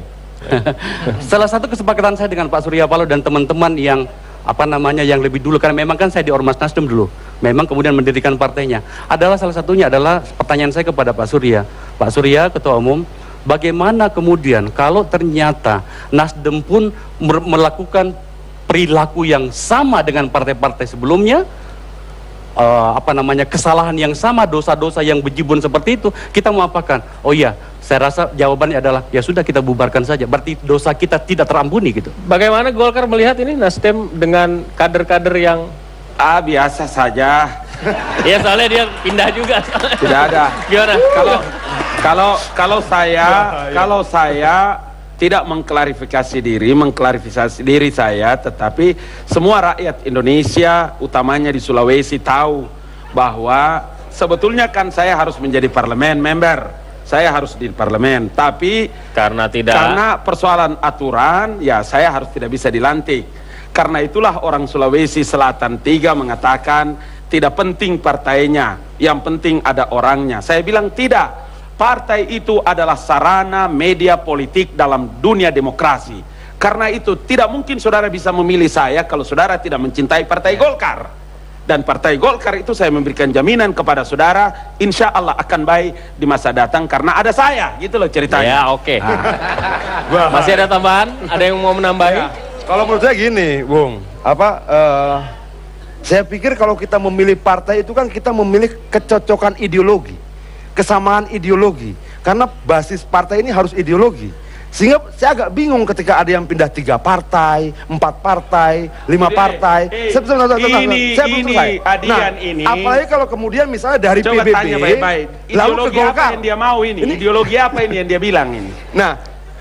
salah satu kesepakatan saya dengan Pak Surya Paloh dan teman-teman yang yang lebih dulu, karena memang kan saya di Ormas Nasdem dulu, memang kemudian mendirikan partainya, adalah salah satunya adalah pertanyaan saya kepada Pak Surya. Pak Surya, Ketua Umum, bagaimana kemudian kalau ternyata Nasdem pun melakukan perilaku yang sama dengan partai-partai sebelumnya, kesalahan yang sama, dosa-dosa yang bejibun seperti itu, kita mau apakan? Oh iya, saya rasa jawabannya adalah ya sudah, kita bubarkan saja. Berarti dosa kita tidak terampuni gitu.
Bagaimana Golkar melihat ini Nasdem dengan kader-kader yang
biasa saja.
Ya soalnya dia pindah juga.
Tidak ada.
Gimana?
Kalau saya tidak mengklarifikasi diri saya, tetapi semua rakyat Indonesia, utamanya di Sulawesi, tahu bahwa sebetulnya kan saya harus menjadi parlemen member, saya harus di parlemen, tapi karena persoalan aturan, ya saya harus tidak bisa dilantik. Karena itulah orang Sulawesi Selatan 3 mengatakan tidak penting partainya, yang penting ada orangnya. Saya bilang tidak. Partai itu adalah sarana media politik dalam dunia demokrasi. Karena itu tidak mungkin saudara bisa memilih saya kalau saudara tidak mencintai Partai Golkar. Dan Partai Golkar itu saya memberikan jaminan kepada saudara, insya Allah akan baik di masa datang karena ada saya. Gitu loh ceritanya.
Ya oke. Masih ada tambahan? Ada yang mau menambahi?
Ya, kalau menurut saya gini, Bung, saya pikir kalau kita memilih partai itu kan kita memilih kecocokan ideologi, kesamaan ideologi, karena basis partai ini harus ideologi. Sehingga saya agak bingung ketika ada yang pindah 3 partai, 4 partai, 5 partai. Saya belum selesai. Apalagi kalau kemudian misalnya dari
Coba
PBB
tanya baik-baik.
lalu ke
Ideologi apa
Golkar
yang dia mau ini? Ideologi apa ini yang dia bilang ini?
Nah,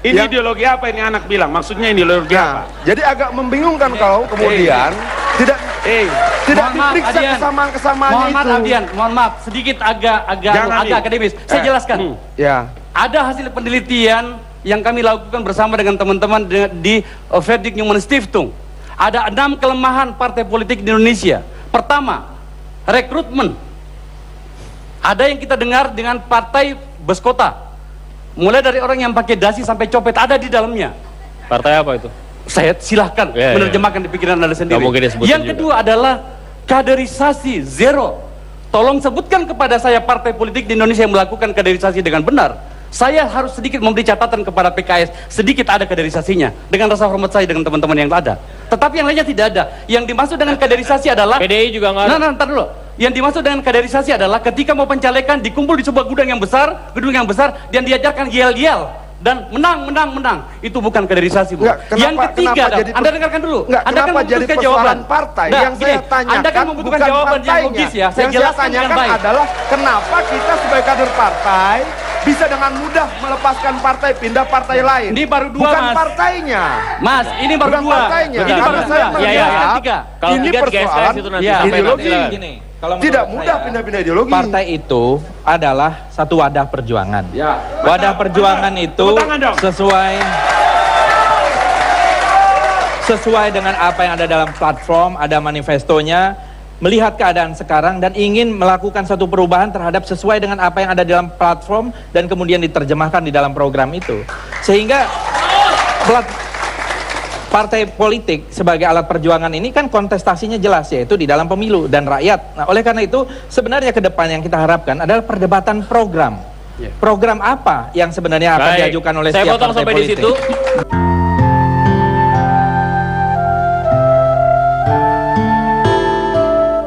ideologi apa ini anak bilang? Maksudnya ideologi apa?
Jadi agak membingungkan kalau kemudian tidak diperiksa kesamaan-kesamaan itu.
Mohon maaf, sedikit agak akademis. Saya jelaskan.
Ya.
Ada hasil penelitian yang kami lakukan bersama dengan teman-teman di Fredrik Newman Stiftung. Ada 6 kelemahan partai politik di Indonesia. Pertama, rekrutmen. Ada yang kita dengar dengan partai bus kota. Mulai dari orang yang pakai dasi sampai copet ada di dalamnya.
Partai apa itu?
Saya silahkan menerjemahkan di pikiran Anda sendiri. Yang kedua adalah kaderisasi zero. Tolong sebutkan kepada saya partai politik di Indonesia yang melakukan kaderisasi dengan benar. Saya harus sedikit memberi catatan kepada PKS, sedikit ada kaderisasinya. Dengan rasa hormat saya dengan teman-teman yang ada. Tetapi yang lainnya tidak ada. Yang dimaksud dengan kaderisasi adalah
PDI juga nggak ada.
Ntar dulu. Yang dimaksud dengan kaderisasi adalah ketika mau pencalekan dikumpul di sebuah gedung yang besar, dan diajarkan yel-yel dan menang. Itu bukan kaderisasi, Bu. Yang ketiga, Anda dengarkan dulu. Anda kan membutuhkan jawaban
partai. Yang saya tanyakan
Anda kan membutuhkan jawaban yang logis ya. Saya jelaskan dengan baik.
Adalah kenapa kita sebagai kader partai bisa dengan mudah melepaskan partai pindah partai lain.
Ini baru 2,
bukan
Mas.
Partainya.
Mas, ini baru 2.
Partainya.
Ini baru 2.
Ini persoalan ideologi.
Kalau
tidak
menurut
mudah
saya,
pindah-pindah ideologi.
Partai itu adalah satu wadah perjuangan. Wadah perjuangan itu sesuai dengan apa yang ada dalam platform, ada manifestonya, melihat keadaan sekarang dan ingin melakukan satu perubahan terhadap sesuai dengan apa yang ada dalam platform dan kemudian diterjemahkan di dalam program itu. Sehingga partai politik sebagai alat perjuangan ini kan kontestasinya jelas, yaitu di dalam pemilu dan rakyat. Nah, oleh karena itu sebenarnya ke depan yang kita harapkan adalah perdebatan program. Program apa yang sebenarnya akan diajukan oleh setiap partai politik. Di situ.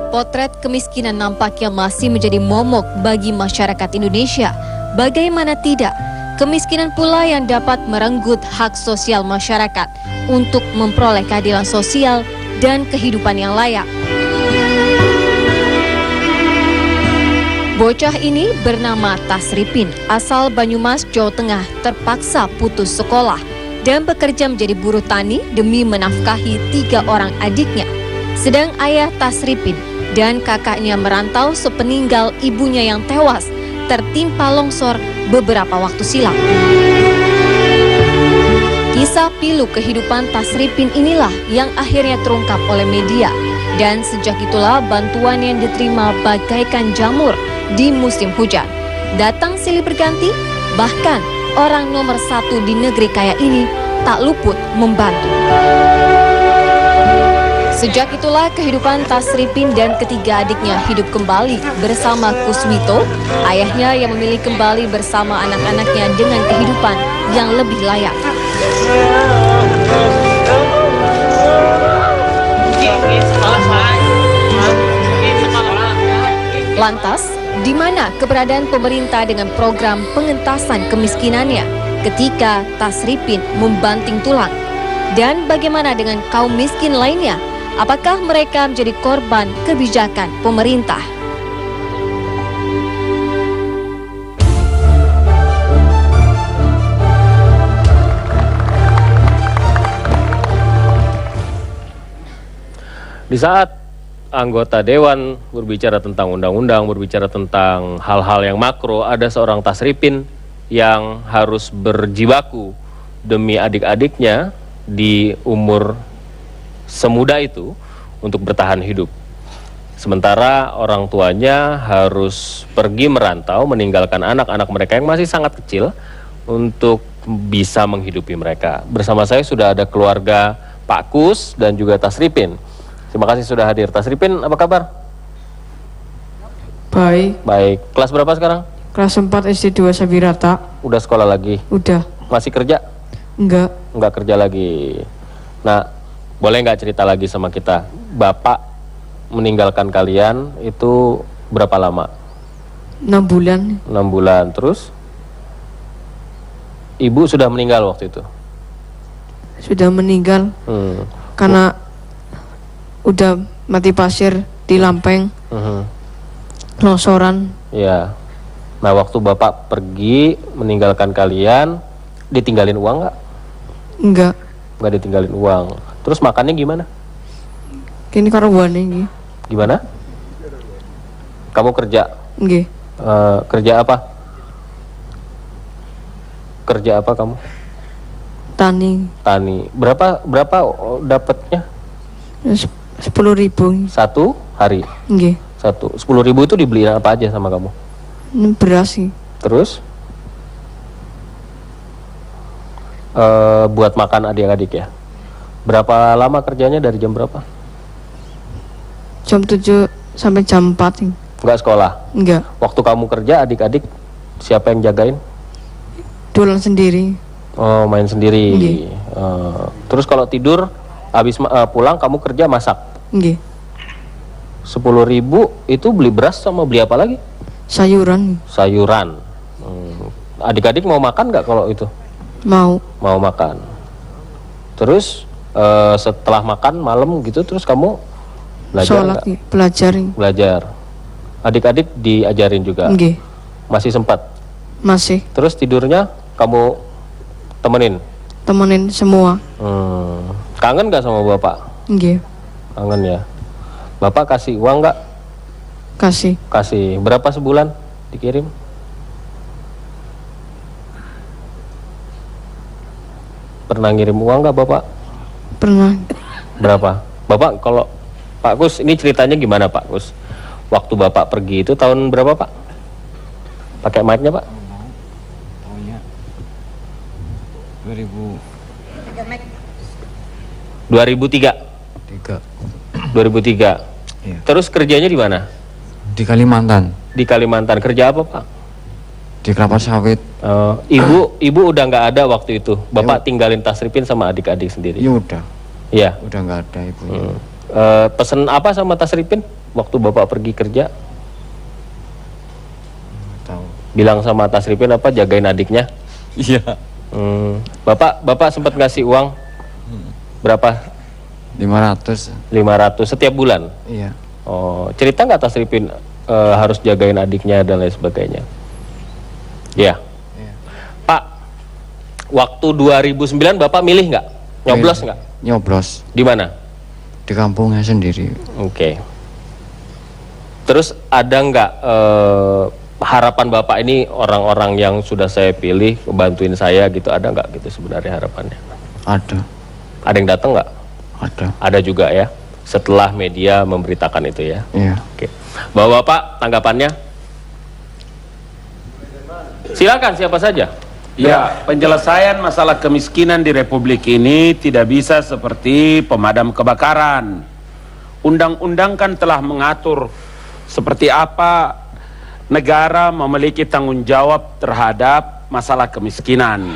Potret kemiskinan nampaknya masih menjadi momok bagi masyarakat Indonesia. Bagaimana tidak? Kemiskinan pula yang dapat merenggut hak sosial masyarakat untuk memperoleh keadilan sosial dan kehidupan yang layak. Bocah ini bernama Tasripin, asal Banyumas, Jawa Tengah, terpaksa putus sekolah dan bekerja menjadi buruh tani demi menafkahi 3 orang adiknya. Sedang ayah Tasripin dan kakaknya merantau sepeninggal ibunya yang tewas tertimpa longsor beberapa waktu silam. Kisah pilu kehidupan Tasripin inilah yang akhirnya terungkap oleh media, dan sejak itulah bantuan yang diterima bagaikan jamur di musim hujan. Datang silih berganti, bahkan orang nomor 1 di negeri kaya ini tak luput membantu. Sejak itulah kehidupan Tasripin dan ketiga adiknya hidup kembali bersama Kusmito, ayahnya yang memilih kembali bersama anak-anaknya dengan kehidupan yang lebih layak. Lantas, di mana keberadaan pemerintah dengan program pengentasan kemiskinannya ketika Tasripin membanting tulang? Dan bagaimana dengan kaum miskin lainnya? Apakah mereka menjadi korban kebijakan pemerintah?
Di saat anggota dewan berbicara tentang undang-undang, berbicara tentang hal-hal yang makro, ada seorang Tasripin yang harus berjibaku demi adik-adiknya di umur semuda itu untuk bertahan hidup. Sementara orang tuanya harus pergi merantau meninggalkan anak-anak mereka yang masih sangat kecil untuk bisa menghidupi mereka. Bersama saya sudah ada keluarga Pak Kus dan juga Tasripin. Terima kasih sudah hadir. Tasripin, apa kabar?
Baik.
Baik. Kelas berapa sekarang?
Kelas 4 SD 2 Sabirata.
Udah sekolah lagi?
Udah.
Masih kerja?
Enggak.
Enggak kerja lagi. Nah, boleh nggak cerita lagi sama kita? Bapak meninggalkan kalian itu berapa lama?
6 bulan.
6 bulan. Terus? Ibu sudah meninggal waktu itu?
Sudah meninggal. Karena udah mati pasir di Lampeng. Longsoran.
Ya. Nah, waktu Bapak pergi meninggalkan kalian, ditinggalin uang nggak?
Enggak.
Nggak ditinggalin uang. Terus makannya gimana?
Kini karo wane iki.
Gimana? Kamu kerja?
Nggih.
Kerja apa? Kerja apa kamu?
Tani.
Tani. Berapa dapatnya?
10.000.
Satu hari?
Nggih.
10.000 itu dibeliin apa aja sama kamu?
Beras sih.
Terus? Buat makan adik-adik ya? Berapa lama kerjanya, dari jam berapa?
Jam 7 sampai jam 4 sih.
Enggak sekolah?
Enggak.
Waktu kamu kerja, adik-adik siapa yang jagain?
Dolan sendiri.
Oh, main sendiri. Terus kalau tidur, habis pulang kamu kerja masak?
Nggih.
10.000 itu beli beras sama beli apa lagi?
Sayuran.
Sayuran. Adik-adik mau makan nggak kalau itu?
Mau.
Mau makan. Terus setelah makan malam gitu, terus kamu belajar
sholat,
nggak? Belajar. Adik-adik diajarin juga?
Nggih.
Masih sempat?
Masih.
Terus tidurnya kamu temenin?
Temenin semua.
Kangen nggak sama bapak?
Nggih.
Kangen ya. Bapak kasih uang nggak?
Kasih.
Kasih. Berapa sebulan dikirim? Pernah ngirim uang nggak bapak?
Pernah.
Berapa? Bapak kalau Pak Kus, ini ceritanya gimana Pak Kus? Waktu bapak pergi itu tahun berapa Pak? Pakai mic-nya Pak? 2003. 2003.
Iya.
Terus kerjanya di mana?
Di Kalimantan.
Di Kalimantan. Kerja apa Pak?
Di kelapa sawit.
Ibu udah nggak ada waktu itu. Bapak tinggalin Tasripin sama adik-adik sendiri.
Iya udah.
Iya.
Udah nggak ada ibunya.
Pesen apa sama Tasripin waktu bapak pergi kerja?
Tahu.
Bilang sama Tasripin apa, jagain adiknya?
Iya.
Bapak sempat ngasih uang berapa?
500.
500 setiap bulan?
Iya.
Oh, cerita nggak Tasripin harus jagain adiknya dan lain sebagainya. Ya. Pak, waktu 2009 Bapak milih nggak? Nyoblos nggak?
Nyoblos.
Di mana?
Di kampungnya sendiri.
Oke. Terus ada nggak harapan Bapak ini orang-orang yang sudah saya pilih bantuin saya gitu, ada nggak gitu sebenarnya harapannya?
Ada.
Ada yang datang nggak?
Ada.
Ada juga ya, setelah media memberitakan itu ya?
Iya.
Oke. Bapak tanggapannya? Silakan siapa saja.
Ya, penyelesaian masalah kemiskinan di Republik ini tidak bisa seperti pemadam kebakaran. Undang-undang kan telah mengatur seperti apa negara memiliki tanggung jawab terhadap masalah kemiskinan.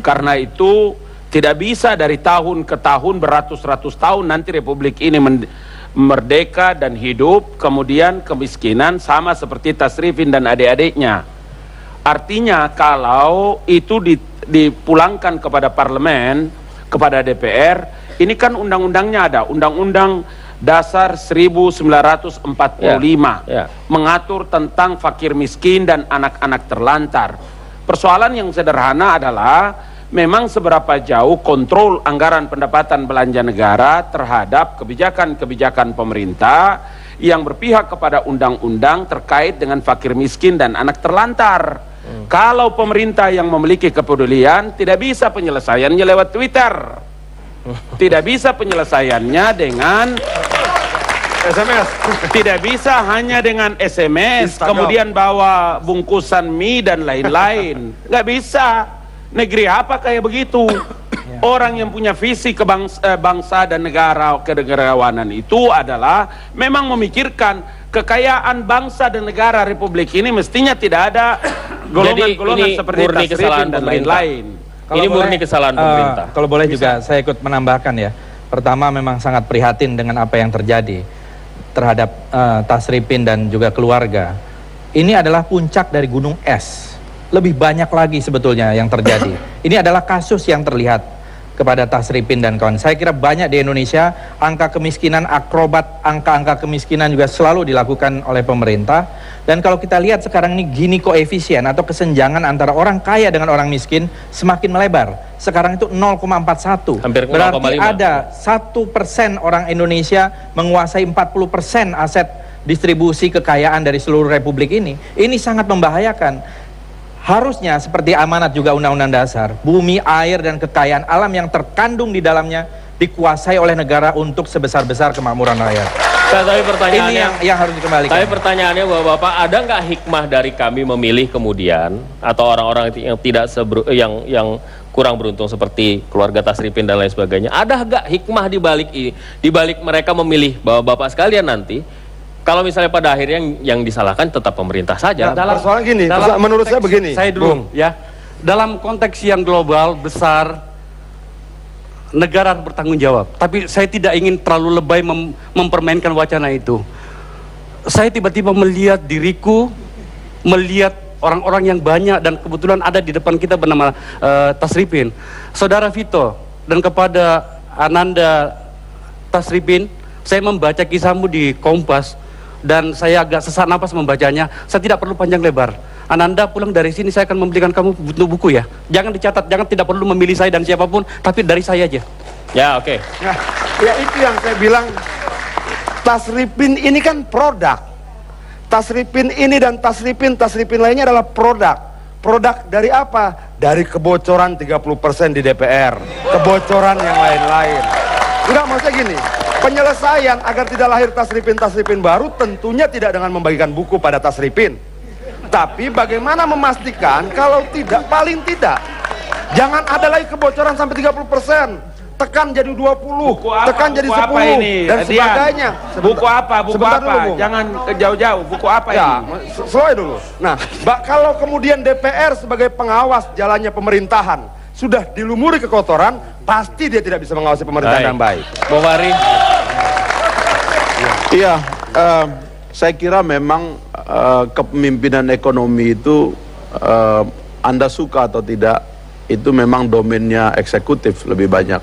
Karena itu tidak bisa dari tahun ke tahun beratus-ratus tahun nanti Republik ini merdeka dan hidup, kemudian kemiskinan sama seperti Tasrifin dan adik-adiknya. Artinya kalau itu dipulangkan kepada parlemen, kepada DPR, ini kan undang-undangnya ada, Undang-Undang Dasar 1945 mengatur tentang fakir miskin dan anak-anak terlantar. Persoalan yang sederhana adalah memang seberapa jauh kontrol anggaran pendapatan belanja negara terhadap kebijakan-kebijakan pemerintah yang berpihak kepada undang-undang terkait dengan fakir miskin dan anak terlantar. Kalau pemerintah yang memiliki kepedulian, tidak bisa penyelesaiannya lewat Twitter, tidak bisa penyelesaiannya dengan SMS, tidak bisa hanya dengan SMS kemudian bawa bungkusan mie dan lain-lain. Nggak bisa. Negeri apa kayak begitu? Orang yang punya visi bangsa dan negara, kenegarawanan itu adalah memang memikirkan kekayaan bangsa dan negara Republik ini mestinya tidak ada golongan-golongan seperti Tasrifin dan lain-lain.
Ini murni kesalahan pemerintah.
Kalau boleh juga saya ikut menambahkan ya. Pertama memang sangat prihatin dengan apa yang terjadi terhadap Tasrifin dan juga keluarga. Ini adalah puncak dari gunung es. Lebih banyak lagi sebetulnya yang terjadi. Ini adalah kasus yang terlihat kepada Tasrifin dan kawan. Saya kira banyak di Indonesia angka kemiskinan akrobat, angka-angka kemiskinan juga selalu dilakukan oleh pemerintah. Dan kalau kita lihat sekarang ini Gini koefisien atau kesenjangan antara orang kaya dengan orang miskin semakin melebar. Sekarang itu 0,41.
Hampir 0,5.
Berarti ada 1% orang Indonesia menguasai 40% aset distribusi kekayaan dari seluruh republik ini. Ini sangat membahayakan. Harusnya seperti amanat juga Undang-Undang Dasar, bumi, air, dan kekayaan alam yang terkandung di dalamnya dikuasai oleh negara untuk sebesar-besar kemakmuran rakyat.
Tapi pertanyaannya,
ini yang harus dikembalikan.
Tapi pertanyaannya Bapak, ada nggak hikmah dari kami memilih kemudian atau orang-orang yang tidak yang kurang beruntung seperti keluarga Tasrifin dan lain sebagainya? Ada nggak hikmah di balik mereka memilih bahwa Bapak sekalian nanti? Kalau misalnya pada akhirnya yang disalahkan tetap pemerintah saja.
Nah, persoalan gini, menurut saya begini.
Saya dulu, ya. Dalam konteks yang global, besar, negara bertanggung jawab. Tapi saya tidak ingin terlalu lebay mempermainkan wacana itu. Saya tiba-tiba melihat diriku, melihat orang-orang yang banyak dan kebetulan ada di depan kita bernama Tasrifin. Saudara Vito, dan kepada Ananda Tasrifin, saya membaca kisahmu di Kompas. Dan saya agak sesak napas membacanya. Saya tidak perlu panjang lebar. Ananda pulang dari sini, saya akan membelikan kamu buku ya. Jangan dicatat, jangan, tidak perlu memilih saya dan siapapun, tapi dari saya aja.
Ya, oke.
Nah, ya itu yang saya bilang, Tasrifin ini kan produk. Tasrifin ini dan Tasrifin lainnya adalah produk. Produk dari apa? Dari kebocoran 30% di DPR, kebocoran yang lain-lain. Enggak, maksudnya gini, penyelesaian agar tidak lahir Tasrifin baru tentunya tidak dengan membagikan buku pada Tasrifin, tapi bagaimana memastikan kalau tidak, paling tidak jangan ada lagi kebocoran sampai 30%, tekan jadi 20, tekan jadi 10 dan sebagainya.
Buku apa? Jangan jauh-jauh. Buku apa
ya,
ini?
Selesai dulu. Nah, kalau kemudian DPR sebagai pengawas jalannya pemerintahan sudah dilumuri kekotoran, pasti dia tidak bisa mengawasi pemerintahan dengan baik.
Bung Fahri.
Iya, saya kira memang kepemimpinan ekonomi itu Anda suka atau tidak, itu memang domainnya eksekutif lebih banyak.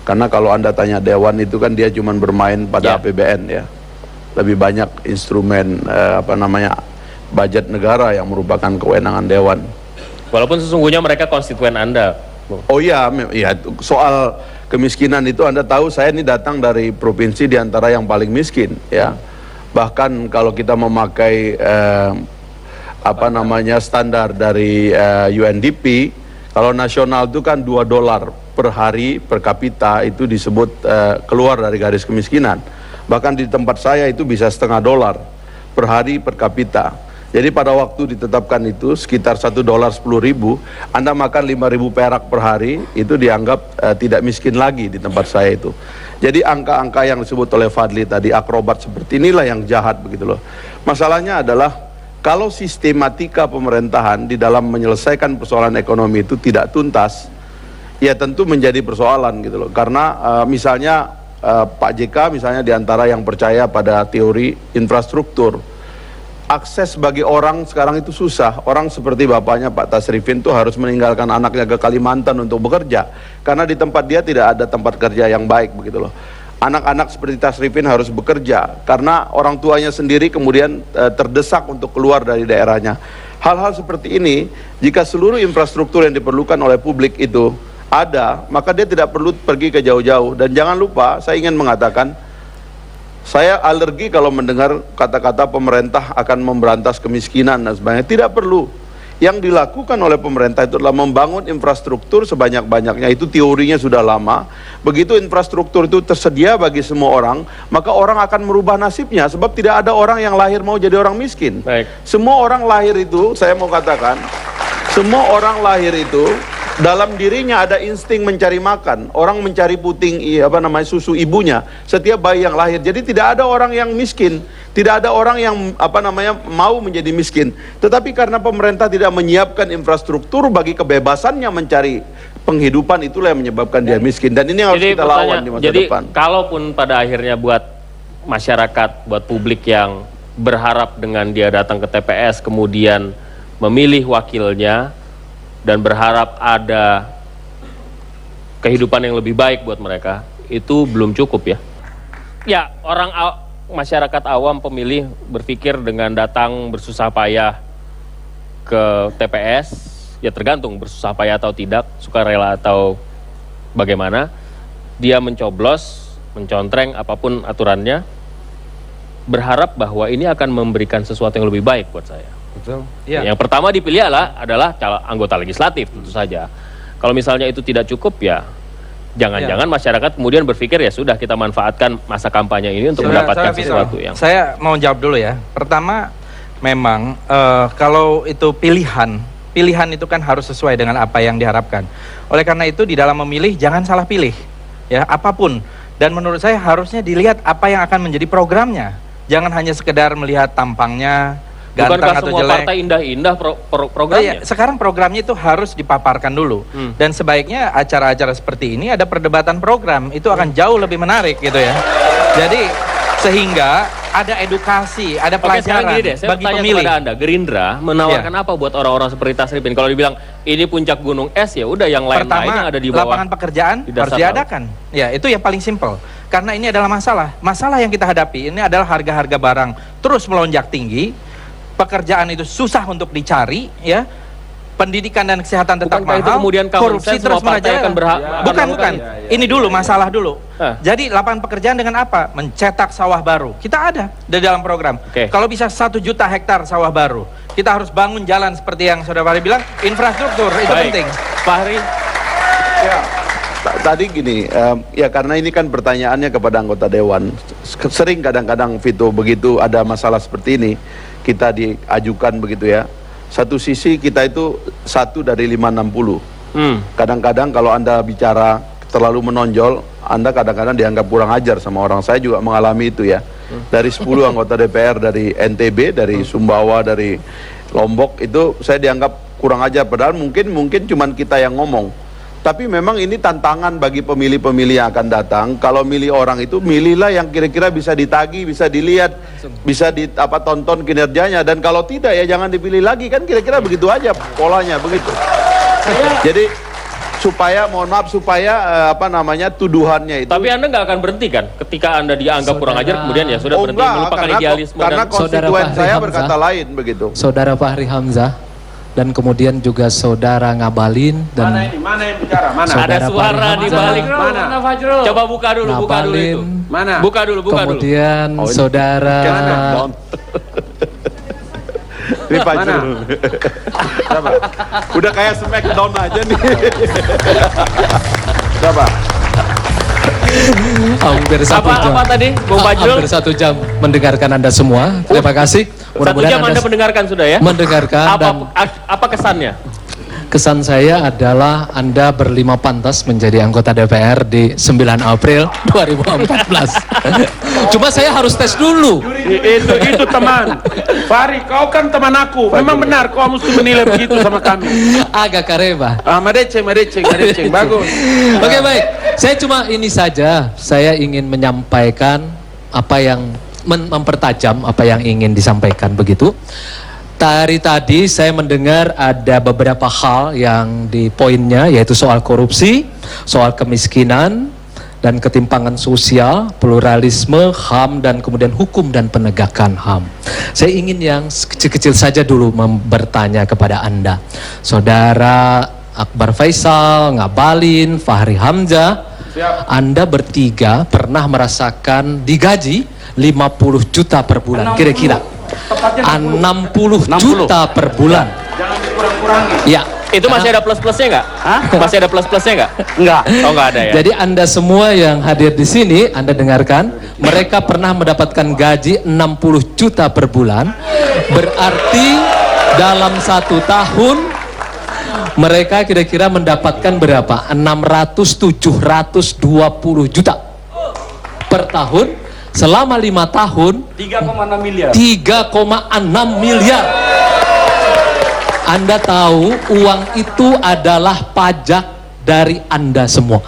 Karena kalau Anda tanya Dewan itu kan dia cuma bermain pada APBN ya. lebih banyak instrumen budget negara yang merupakan kewenangan dewan.
Walaupun sesungguhnya mereka konstituen Anda.
Oh iya, soal kemiskinan itu Anda tahu saya ini datang dari provinsi di antara yang paling miskin ya. Bahkan kalau kita memakai standar dari UNDP, kalau nasional itu kan $2 per hari per kapita itu disebut keluar dari garis kemiskinan. Bahkan di tempat saya itu bisa $0,5 per hari per kapita. Jadi pada waktu ditetapkan itu sekitar $1.10.000, Anda makan 5.000 perak per hari, itu dianggap tidak miskin lagi di tempat saya itu. Jadi angka-angka yang disebut oleh Fadli tadi, akrobat seperti inilah yang jahat begitu loh. Masalahnya adalah kalau sistematika pemerintahan di dalam menyelesaikan persoalan ekonomi itu tidak tuntas, ya tentu menjadi persoalan gitu loh. Karena misalnya Pak JK misalnya diantara yang percaya pada teori infrastruktur. Akses bagi orang sekarang itu susah. Orang seperti bapaknya Pak Tasrifin itu harus meninggalkan anaknya ke Kalimantan untuk bekerja karena di tempat dia tidak ada tempat kerja yang baik begitu loh. Anak-anak seperti Tasrifin harus bekerja karena orang tuanya sendiri kemudian terdesak untuk keluar dari daerahnya. Hal-hal seperti ini, jika seluruh infrastruktur yang diperlukan oleh publik itu ada, maka dia tidak perlu pergi ke jauh-jauh. Dan jangan lupa, saya ingin mengatakan, saya alergi kalau mendengar kata-kata pemerintah akan memberantas kemiskinan dan sebagainya. Tidak perlu. Yang dilakukan oleh pemerintah itu adalah membangun infrastruktur sebanyak-banyaknya. Itu teorinya sudah lama. Begitu infrastruktur itu tersedia bagi semua orang, maka orang akan merubah nasibnya. Sebab tidak ada orang yang lahir mau jadi orang miskin.
Baik.
Semua orang lahir itu, saya mau katakan, semua orang lahir itu dalam dirinya ada insting mencari makan. Orang mencari puting susu ibunya setiap bayi yang lahir. Jadi tidak ada orang yang miskin, tidak ada orang yang mau menjadi miskin. Tetapi karena pemerintah tidak menyiapkan infrastruktur bagi kebebasannya mencari penghidupan, itulah yang menyebabkan dia miskin. Dan ini yang harus kita lawan di masa depan.
Jadi kalaupun pada akhirnya buat masyarakat, buat publik yang berharap dengan dia datang ke TPS kemudian memilih wakilnya dan berharap ada kehidupan yang lebih baik buat mereka, itu belum cukup ya. Ya, masyarakat awam pemilih berpikir dengan datang bersusah payah ke TPS, ya tergantung bersusah payah atau tidak, sukarela atau bagaimana, dia mencoblos, mencontreng apapun aturannya, berharap bahwa ini akan memberikan sesuatu yang lebih baik buat saya.
Betul. Ya.
Yang pertama dipilih adalah anggota legislatif tentu saja. Kalau misalnya itu tidak cukup ya jangan-jangan masyarakat kemudian berpikir ya sudah kita manfaatkan masa kampanye ini untuk mendapatkan sesuatu yang.
Saya mau jawab dulu ya. Pertama, memang kalau itu pilihan itu kan harus sesuai dengan apa yang diharapkan. Oleh karena itu di dalam memilih jangan salah pilih ya apapun. Dan menurut saya harusnya dilihat apa yang akan menjadi programnya. Jangan hanya sekedar melihat tampangnya.
Bukankah semua partai indah-indah programnya?
Sekarang programnya itu harus dipaparkan dulu. Dan sebaiknya acara-acara seperti ini ada perdebatan program, itu akan jauh lebih menarik gitu ya. Jadi sehingga ada edukasi, ada pelajaran bagi pemilih.
Kepada Anda, Gerindra menawarkan apa buat orang-orang seperti Tasrifin? Kalau dibilang ini puncak gunung es ya udah yang lain-lainnya ada di bawah.
Lapangan pekerjaan harus diadakan. Ya, itu yang paling simpel. Karena ini adalah masalah yang kita hadapi. Ini adalah harga-harga barang terus melonjak tinggi. Pekerjaan itu susah untuk dicari, ya. Pendidikan dan kesehatan tetap mahal.
Itu kemudian
korupsi terus merajalela. Bukan. Ini dulu masalah dulu. Jadi lapangan pekerjaan dengan apa? Mencetak sawah baru. Kita ada di dalam program. Kalau bisa 1 juta hektar sawah baru, kita harus bangun jalan seperti yang Saudara Fahri bilang. Infrastruktur itu penting.
Fahri.
Ya. Tadi gini, ya karena ini kan pertanyaannya kepada anggota dewan. Sering kadang-kadang Vito begitu ada masalah seperti ini kita diajukan begitu ya. Satu sisi kita itu 1 dari 560. Kadang-kadang kalau Anda bicara terlalu menonjol, Anda kadang-kadang dianggap kurang ajar sama orang. Saya juga mengalami itu ya. Dari 10 anggota DPR dari NTB, dari Sumbawa, dari Lombok itu saya dianggap kurang ajar. Padahal mungkin cuman kita yang ngomong. Tapi memang ini tantangan bagi pemilih-pemilih yang akan datang. Kalau milih orang itu, milihlah yang kira-kira bisa ditagih, bisa dilihat, bisa tonton kinerjanya. Dan kalau tidak ya jangan dipilih lagi, kan kira-kira begitu aja polanya begitu. Jadi supaya mohon maaf supaya apa namanya tuduhannya itu.
Tapi Anda nggak akan berhenti kan ketika Anda dianggap kurang ajar kemudian ya sudah berhenti melupakan idealisme
karena
dan
konstituen saya berkata lain begitu.
Saudara Fahri Hamzah dan kemudian juga saudara Ngabalin dan
Mana yang bicara? Mana?
ada suara di balik.
Mana?
Coba buka dulu itu.
Mana?
Buka dulu.
kemudian saudara
Ini Fajrul. Udah kayak Smackdown aja nih.
Siapa?
hampir satu jam.
Apa tadi, Bung Fajrul?
Hampir 1 jam mendengarkan Anda semua. Terima kasih.
1 jam Anda mendengarkan sudah ya?
Mendengarkan.
Apa kesannya?
Kesan saya adalah Anda berlima pantas menjadi anggota DPR di 9 April 2014. Cuma saya harus tes dulu.
Itu teman. Fahri, kau kan teman aku. Memang benar kau mesti menilai begitu sama kami.
Agak kareba.
Madeceng. Bagus.
Oke, baik. Saya cuma ini saja. Saya ingin menyampaikan apa yang mempertajam apa yang ingin disampaikan begitu. Tadi saya mendengar ada beberapa hal yang di poinnya, yaitu soal korupsi, soal kemiskinan dan ketimpangan sosial, pluralisme, HAM, dan kemudian hukum dan penegakan HAM. Saya ingin yang kecil-kecil saja dulu bertanya kepada Anda. Saudara Akbar Faisal, Ngabalin, Fahri Hamzah, Anda bertiga pernah merasakan digaji 50 juta per bulan, kira-kira 60 juta per bulan.
Jangan dikurang-kurangi.
Ya,
itu masih ada plus-plusnya nggak? Masih ada plus-plusnya nggak?
Enggak.
Oh, nggak ada ya.
Jadi Anda semua yang hadir di sini, Anda dengarkan, mereka pernah mendapatkan gaji 60 juta per bulan. Berarti dalam 1 tahun mereka kira-kira mendapatkan berapa? 600-720 juta per tahun. Selama 5 tahun
3,6 miliar.
3,6 miliar. Anda tahu uang itu adalah pajak dari Anda semua.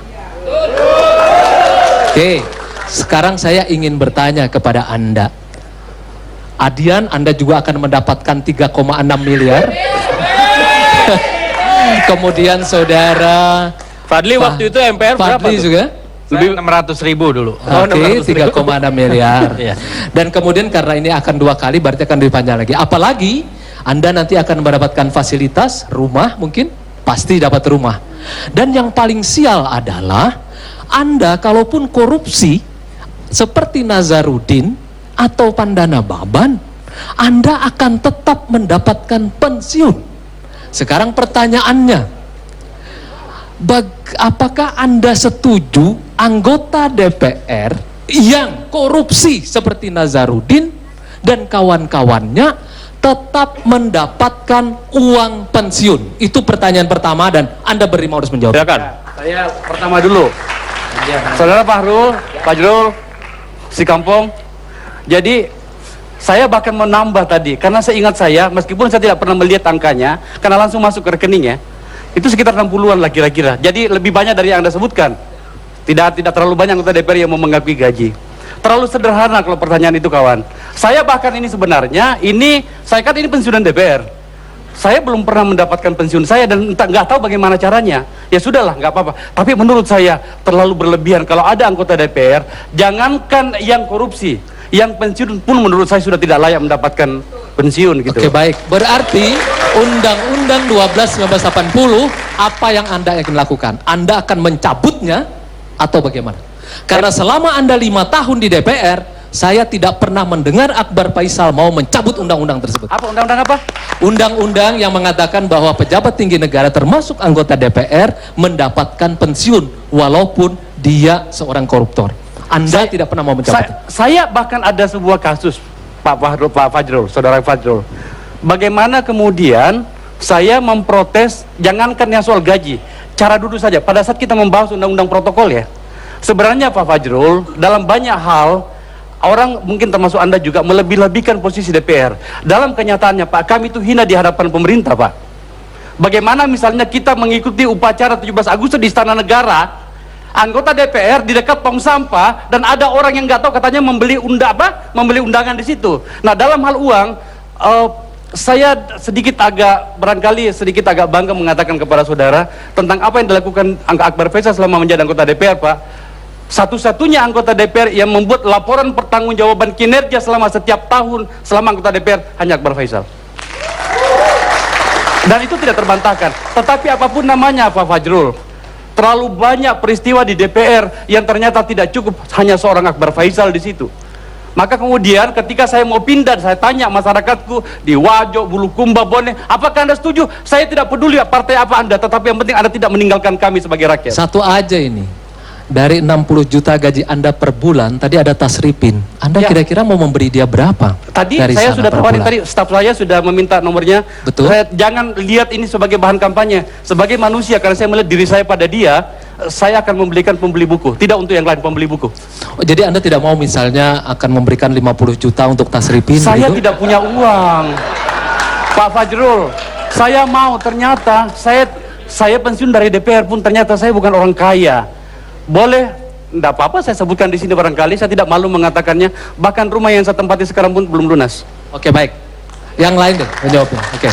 Oke, sekarang saya ingin bertanya kepada Anda. Adian, Anda juga akan mendapatkan 3,6 miliar. Kemudian saudara
Fadli waktu itu MPR berapa
Fadli
tuh?
juga?
Lebih 600.000 dulu.
Oke, 3,6 miliar. Dan kemudian karena ini akan 2 kali, berarti akan lebih panjang lagi. Apalagi Anda nanti akan mendapatkan fasilitas rumah, mungkin pasti dapat rumah. Dan yang paling sial adalah Anda kalaupun korupsi seperti Nazarudin atau Pandana Baban, Anda akan tetap mendapatkan pensiun. Sekarang pertanyaannya, apakah Anda setuju anggota DPR yang korupsi seperti Nazarudin dan kawan-kawannya tetap mendapatkan uang pensiun? Itu pertanyaan pertama dan Anda berlima harus menjawab.
Silakan.
Saya pertama dulu. Saudara Fajrul, si Kampung. Jadi saya bahkan menambah tadi karena saya ingat meskipun saya tidak pernah melihat angkanya karena langsung masuk ke rekeningnya. Itu sekitar 60-an lah kira-kira. Jadi lebih banyak dari yang Anda sebutkan. Tidak terlalu banyak anggota DPR yang mau mengakui gaji. Terlalu sederhana kalau pertanyaan itu, kawan. Saya bahkan ini sebenarnya saya kan ini pensiunan DPR. Saya belum pernah mendapatkan pensiun saya dan nggak tahu bagaimana caranya. Ya sudahlah, nggak apa-apa. Tapi menurut saya terlalu berlebihan kalau ada anggota DPR, jangankan yang korupsi, yang pensiun pun menurut saya sudah tidak layak mendapatkan pensiun gitu.
Oke, baik. Berarti Undang-Undang 12.1980 apa yang Anda akan lakukan? Anda akan mencabutnya atau bagaimana? Karena selama Anda 5 tahun di DPR, saya tidak pernah mendengar Akbar Faisal mau mencabut undang-undang tersebut.
Apa undang-undang apa?
Undang-undang yang mengatakan bahwa pejabat tinggi negara termasuk anggota DPR mendapatkan pensiun walaupun dia seorang koruptor. Anda tidak pernah mau mencabutnya.
Saya bahkan ada sebuah kasus Pak Fajrul, saudara Fajrul. Bagaimana kemudian saya memprotes, jangankan yang soal gaji, cara duduk saja. Pada saat kita membahas undang-undang protokol ya, sebenarnya Pak Fajrul, dalam banyak hal, orang mungkin termasuk Anda juga melebih-lebihkan posisi DPR. Dalam kenyataannya Pak, kami itu hina di hadapan pemerintah Pak. Bagaimana misalnya kita mengikuti upacara 17 Agustus di Istana Negara, anggota DPR di dekat tong sampah dan ada orang yang nggak tahu katanya membeli undangan di situ. Nah dalam hal uang, saya barangkali sedikit agak bangga mengatakan kepada saudara tentang apa yang dilakukan Angga Akbar Faisal selama menjadi anggota DPR, Pak. Satu-satunya anggota DPR yang membuat laporan pertanggungjawaban kinerja selama setiap tahun selama anggota DPR hanya Akbar Faisal. Dan itu tidak terbantahkan. Tetapi apapun namanya Pak Fajrul, terlalu banyak peristiwa di DPR yang ternyata tidak cukup hanya seorang Akbar Faisal di situ. Maka kemudian ketika saya mau pindah, saya tanya masyarakatku di Wajo, Bulukumba, Bone, apakah Anda setuju? Saya tidak peduli partai apa Anda, tetapi yang penting Anda tidak meninggalkan kami sebagai rakyat.
Satu aja ini. Dari 60 juta gaji Anda per bulan, tadi ada Tasripin. Anda kira-kira mau memberi dia berapa?
Tadi
dari
saya sudah tawarin, tadi
bulan?
staf saya sudah meminta nomornya.
Betul.
Jangan lihat ini sebagai bahan kampanye. Sebagai manusia, karena saya melihat diri saya pada dia, saya akan membelikan pembeli buku. Tidak untuk yang lain, pembeli buku.
Oh, jadi Anda tidak mau misalnya akan memberikan 50 juta untuk Tasripin?
Saya
gitu?
tidak punya uang, Pak Fajrul. Saya mau, ternyata saya pensiun dari DPR pun ternyata saya bukan orang kaya. Boleh, enggak apa-apa saya sebutkan di sini barangkali, saya tidak malu mengatakannya. Bahkan rumah yang saya tempati sekarang pun belum lunas.
Oke, baik. Yang lain deh menjawabnya. Oke.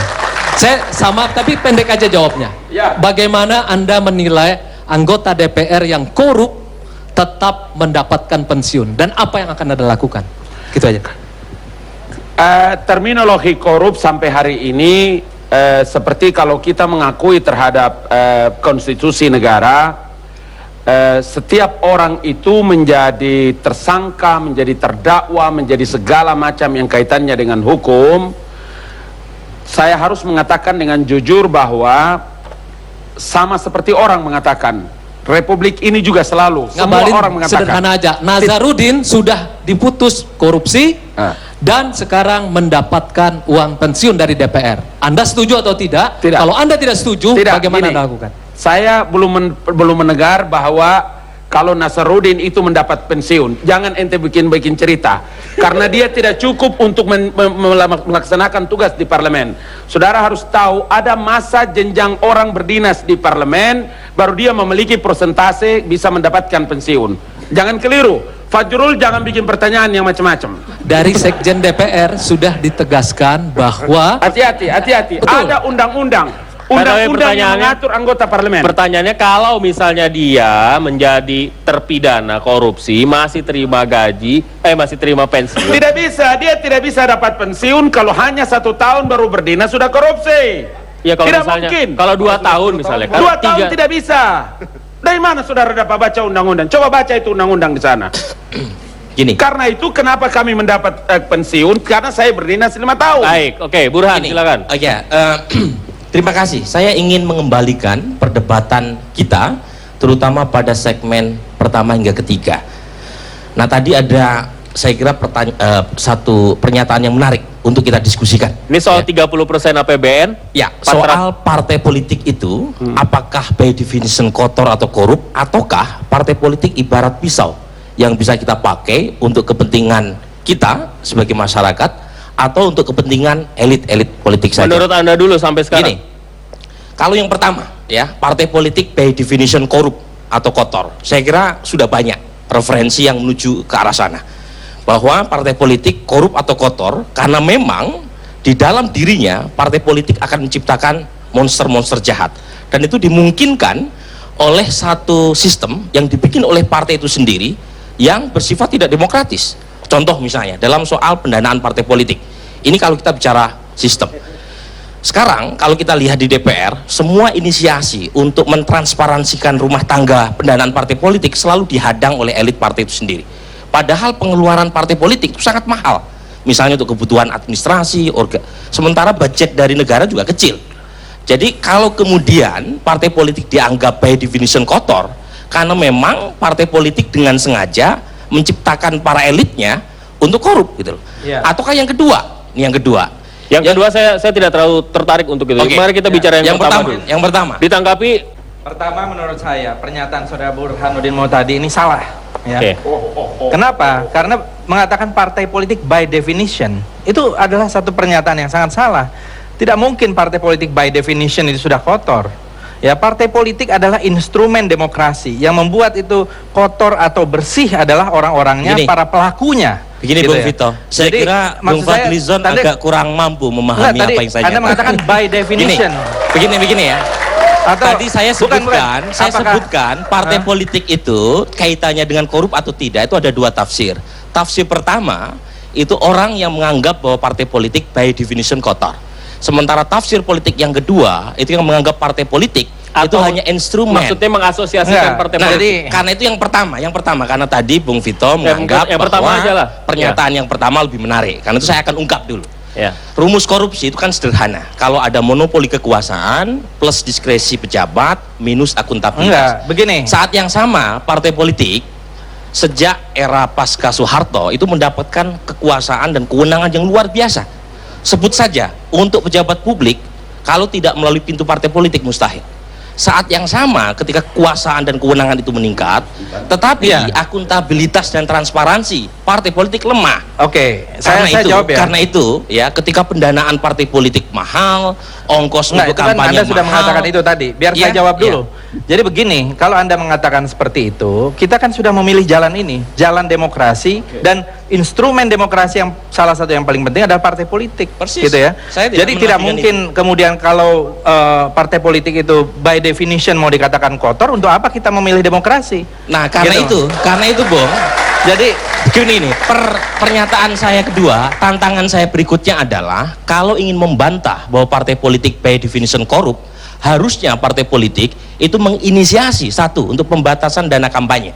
Saya sama tapi pendek aja jawabnya.
Ya.
Bagaimana Anda menilai anggota DPR yang korup tetap mendapatkan pensiun dan apa yang akan Anda lakukan? Gitu aja.
Terminologi korup sampai hari ini seperti kalau kita mengakui terhadap konstitusi negara, setiap orang itu menjadi tersangka, menjadi terdakwa, menjadi segala macam yang kaitannya dengan hukum. Saya harus mengatakan dengan jujur bahwa sama seperti orang mengatakan, Republik ini juga selalu semua orang mengatakan.
Sederhana aja, Nazarudin sudah diputus korupsi dan sekarang mendapatkan uang pensiun dari DPR. Anda setuju atau tidak?
Tidak.
Kalau Anda tidak setuju, bagaimana
gini,
Anda lakukan?
Saya belum menegar bahwa kalau Nazarudin itu mendapat pensiun. Jangan ente bikin cerita, karena dia tidak cukup untuk melaksanakan tugas di parlemen. Saudara harus tahu ada masa jenjang orang berdinas di parlemen, baru dia memiliki persentase bisa mendapatkan pensiun. Jangan keliru, Fajrul jangan bikin pertanyaan yang macam-macam.
Dari Sekjen DPR sudah ditegaskan bahwa
hati-hati, ada undang-undang yang mengatur anggota parlemen.
Pertanyaannya, kalau misalnya dia menjadi terpidana korupsi, masih terima gaji, masih terima pensiun.
Tidak bisa, dia tidak bisa dapat pensiun kalau hanya 1 tahun baru berdinas sudah korupsi.
Ya, kalau
tidak
misalnya,
mungkin.
Kalau 2 tahun misalnya.
2 tahun tidak bisa. Dari mana saudara dapat baca undang-undang? Coba baca itu undang-undang di sana.
Gini.
Karena itu kenapa kami mendapat pensiun? Karena saya berdinas 5 tahun.
Baik, oke, Burhan, silakan.
Terima kasih. Saya ingin mengembalikan perdebatan kita, terutama pada segmen pertama hingga ketiga. Nah, tadi ada, saya kira satu pernyataan yang menarik untuk kita diskusikan.
Ini soal 30% APBN?
Ya, soal partai politik itu, apakah by definition kotor atau korup, ataukah partai politik ibarat pisau yang bisa kita pakai untuk kepentingan kita sebagai masyarakat, atau untuk kepentingan elit-elit politik saja.
Menurut Anda dulu sampai sekarang?
Gini, kalau yang pertama ya, partai politik by definition korup atau kotor, saya kira sudah banyak referensi yang menuju ke arah sana, bahwa partai politik korup atau kotor karena memang di dalam dirinya partai politik akan menciptakan monster-monster jahat, dan itu dimungkinkan oleh satu sistem yang dibikin oleh partai itu sendiri yang bersifat tidak demokratis. Contoh misalnya dalam soal pendanaan partai politik, ini kalau kita bicara sistem. Sekarang kalau kita lihat di DPR, semua inisiasi untuk mentransparansikan rumah tangga pendanaan partai politik selalu dihadang oleh elit partai itu sendiri. Padahal pengeluaran partai politik itu sangat mahal, misalnya untuk kebutuhan administrasi, sementara budget dari negara juga kecil. Jadi kalau kemudian partai politik dianggap by definition kotor, karena memang partai politik dengan sengaja menciptakan para elitnya untuk korup gitu loh. Ataukah yang kedua? Ini yang kedua.
Yang kedua saya tidak terlalu tertarik untuk itu. Mari kita bicara yang pertama dulu.
Yang pertama.
Ditanggapi.
Pertama, menurut saya pernyataan saudara Burhanuddin Muhtadi ini salah. Ya. Kenapa? Karena mengatakan partai politik by definition itu adalah satu pernyataan yang sangat salah. Tidak mungkin partai politik by definition itu sudah kotor. Ya, partai politik adalah instrumen demokrasi. Yang membuat itu kotor atau bersih adalah orang-orangnya, para pelakunya.
Begini
gitu
Bung
ya.
Vito, saya
Jadi,
kira Bung
maksud saya,
Fadlizon
tadi-
agak kurang mampu memahami
Enggak,
apa yang saya
Anda mengatakan by definition.
Begini ya.
Atau
Tadi saya sebutkan, saya
Apakah-
sebutkan partai politik itu kaitannya dengan korup atau tidak itu ada dua tafsir. Tafsir pertama itu orang yang menganggap bahwa partai politik by definition kotor. Sementara tafsir politik yang kedua itu yang menganggap partai politik itu hanya instrumen.
Maksudnya mengasosiasikan partai politik.
Karena itu yang pertama karena tadi Bung Vito menganggap
yang pertama
bahwa
aja lah.
pernyataan yang pertama lebih menarik. Karena itu saya akan ungkap dulu.
Ya.
Rumus korupsi itu kan sederhana. Kalau ada monopoli kekuasaan plus diskresi pejabat minus akuntabilitas.
Enggak, begini.
Saat yang sama partai politik sejak era pasca Soeharto itu mendapatkan kekuasaan dan kewenangan yang luar biasa. Sebut saja untuk pejabat publik kalau tidak melalui pintu partai politik mustahil. Saat yang sama ketika kekuasaan dan kewenangan itu meningkat, tetapi akuntabilitas dan transparansi partai politik lemah.
Oke, saya jawab ya.
Karena itu ya ketika pendanaan partai politik mahal, ongkos
Enggak,
untuk
itu kan
kampanye
Anda sudah
mahal.
mengatakan itu tadi. Biar saya jawab dulu. Jadi begini, kalau Anda mengatakan seperti itu, kita kan sudah memilih jalan ini, jalan demokrasi dan instrumen demokrasi yang salah satu yang paling penting adalah partai politik.
Persis.
Gitu ya.
Saya tidak
Jadi tidak
menafikan
mungkin kemudian kalau partai politik itu by definition mau dikatakan kotor, untuk apa kita memilih demokrasi?
Nah, karena
Gitu.
itu, Bung.
Jadi
gini nih, pernyataan saya kedua, tantangan saya berikutnya adalah kalau ingin membantah bahwa partai politik by definition korup, harusnya partai politik itu menginisiasi satu untuk pembatasan dana kampanye.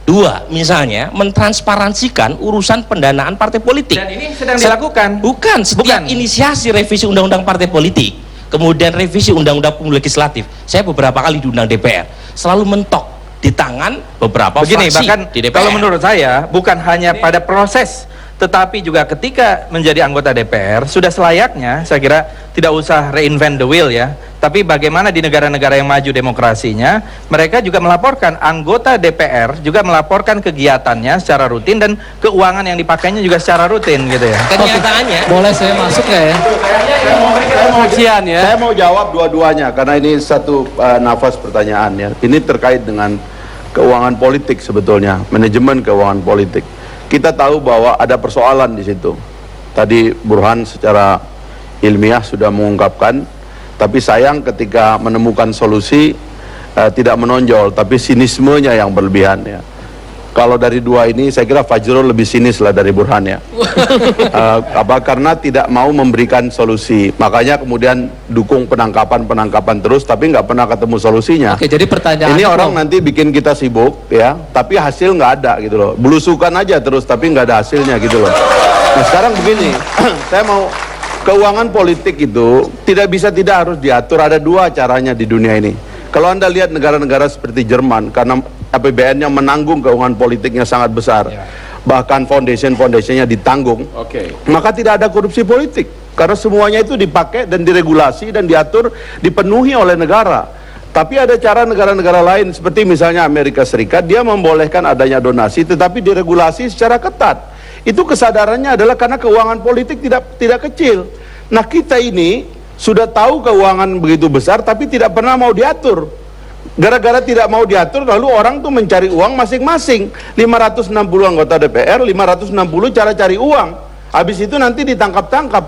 Dua, misalnya mentransparansikan urusan pendanaan partai politik.
Dan ini sedang dilakukan.
Bukan, setiap inisiasi revisi undang-undang partai politik, kemudian revisi undang-undang pemilu legislatif, saya beberapa kali diundang DPR, selalu mentok di tangan beberapa
begini,
fraksi
bahkan
di DPR.
kalau menurut saya bukan hanya pada proses, tetapi juga ketika menjadi anggota DPR sudah selayaknya, saya kira tidak usah reinvent the wheel ya, tapi bagaimana di negara-negara yang maju demokrasinya, mereka juga melaporkan, anggota DPR juga melaporkan kegiatannya secara rutin dan keuangan yang dipakainya juga secara rutin gitu ya.
Kenyataannya
boleh saya masuk nggak ya?
Saya mau jawab dua-duanya karena ini satu nafas pertanyaan ya. Ini terkait dengan keuangan politik sebetulnya, manajemen keuangan politik. Kita tahu bahwa ada persoalan di situ. Tadi Burhan secara ilmiah sudah mengungkapkan, tapi sayang ketika menemukan solusi tidak menonjol, tapi sinismenya yang berlebihan ya. Kalau dari dua ini saya kira Fajrul lebih sinis lah dari Burhan ya. Karena tidak mau memberikan solusi, makanya kemudian dukung penangkapan terus tapi nggak pernah ketemu solusinya.
Oke, jadi pertanyaan
ini orang nanti bikin kita sibuk ya, tapi hasil nggak ada gitu loh, belusukan aja terus tapi nggak ada hasilnya gitu loh. Nah sekarang begini, saya mau, keuangan politik itu tidak harus diatur. Ada dua caranya di dunia ini. Kalau Anda lihat negara-negara seperti Jerman, karena APBN-nya menanggung keuangan politiknya sangat besar, bahkan foundation-nya ditanggung, maka tidak ada korupsi politik, karena semuanya itu dipakai dan diregulasi dan diatur, dipenuhi oleh negara. Tapi ada cara negara-negara lain, seperti misalnya Amerika Serikat, dia membolehkan adanya donasi, tetapi diregulasi secara ketat. Itu kesadarannya adalah karena keuangan politik tidak kecil. Nah kita ini sudah tahu keuangan begitu besar, tapi tidak pernah mau diatur. Gara-gara tidak mau diatur, lalu orang tuh mencari uang masing-masing. 560 anggota DPR, 560 cara cari uang. Habis itu nanti ditangkap-tangkap.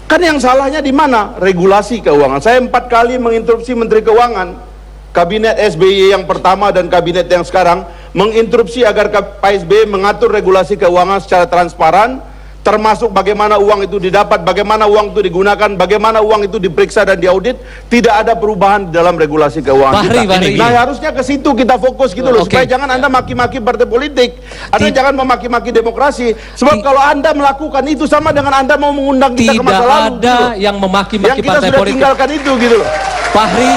Kan yang salahnya di mana? Regulasi keuangan. Saya 4 kali menginstruksi Menteri Keuangan, Kabinet SBY yang pertama dan kabinet yang sekarang, menginstruksi agar Pak SBY mengatur regulasi keuangan secara transparan, termasuk bagaimana uang itu didapat, bagaimana uang itu digunakan, bagaimana uang itu diperiksa dan diaudit. Tidak ada perubahan dalam regulasi keuangan kita. Nah harusnya ke situ kita fokus gitu loh, supaya jangan Anda maki-maki partai politik, Anda jangan memaki-maki demokrasi. Sebab kalau Anda melakukan itu sama dengan Anda mau mengundang kita ke masa lalu.
Tidak ada yang memaki-maki
yang kita
partai
sudah
politik.
tinggalkan itu gitu loh.
Fahri,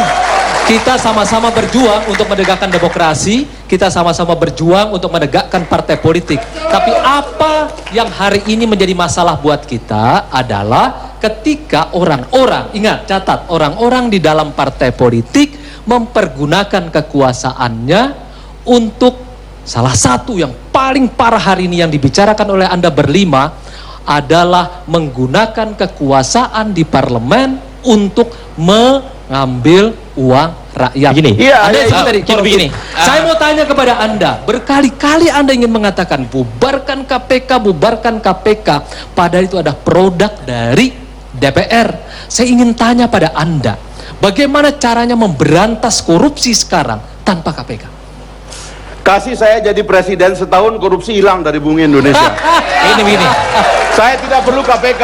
kita sama-sama berjuang untuk menegakkan demokrasi, kita sama-sama berjuang untuk menegakkan partai politik. Tapi apa yang hari ini menjadi masalah buat kita adalah ketika orang-orang, ingat, catat, orang-orang di dalam partai politik mempergunakan kekuasaannya untuk salah satu yang paling parah hari ini yang dibicarakan oleh Anda berlima adalah menggunakan kekuasaan di parlemen untuk mengambil uang rakyat.
Begini.
Iya,
Anda
iya,
sebut tadi korupsi.
begini.
Saya mau tanya kepada Anda, berkali-kali Anda ingin mengatakan bubarkan KPK, bubarkan KPK, padahal itu ada produk dari DPR. Saya ingin tanya pada Anda, bagaimana caranya memberantas korupsi sekarang tanpa KPK?
Kasih saya jadi presiden setahun, korupsi hilang dari bumi Indonesia.
Ini begini.
Saya tidak perlu KPK.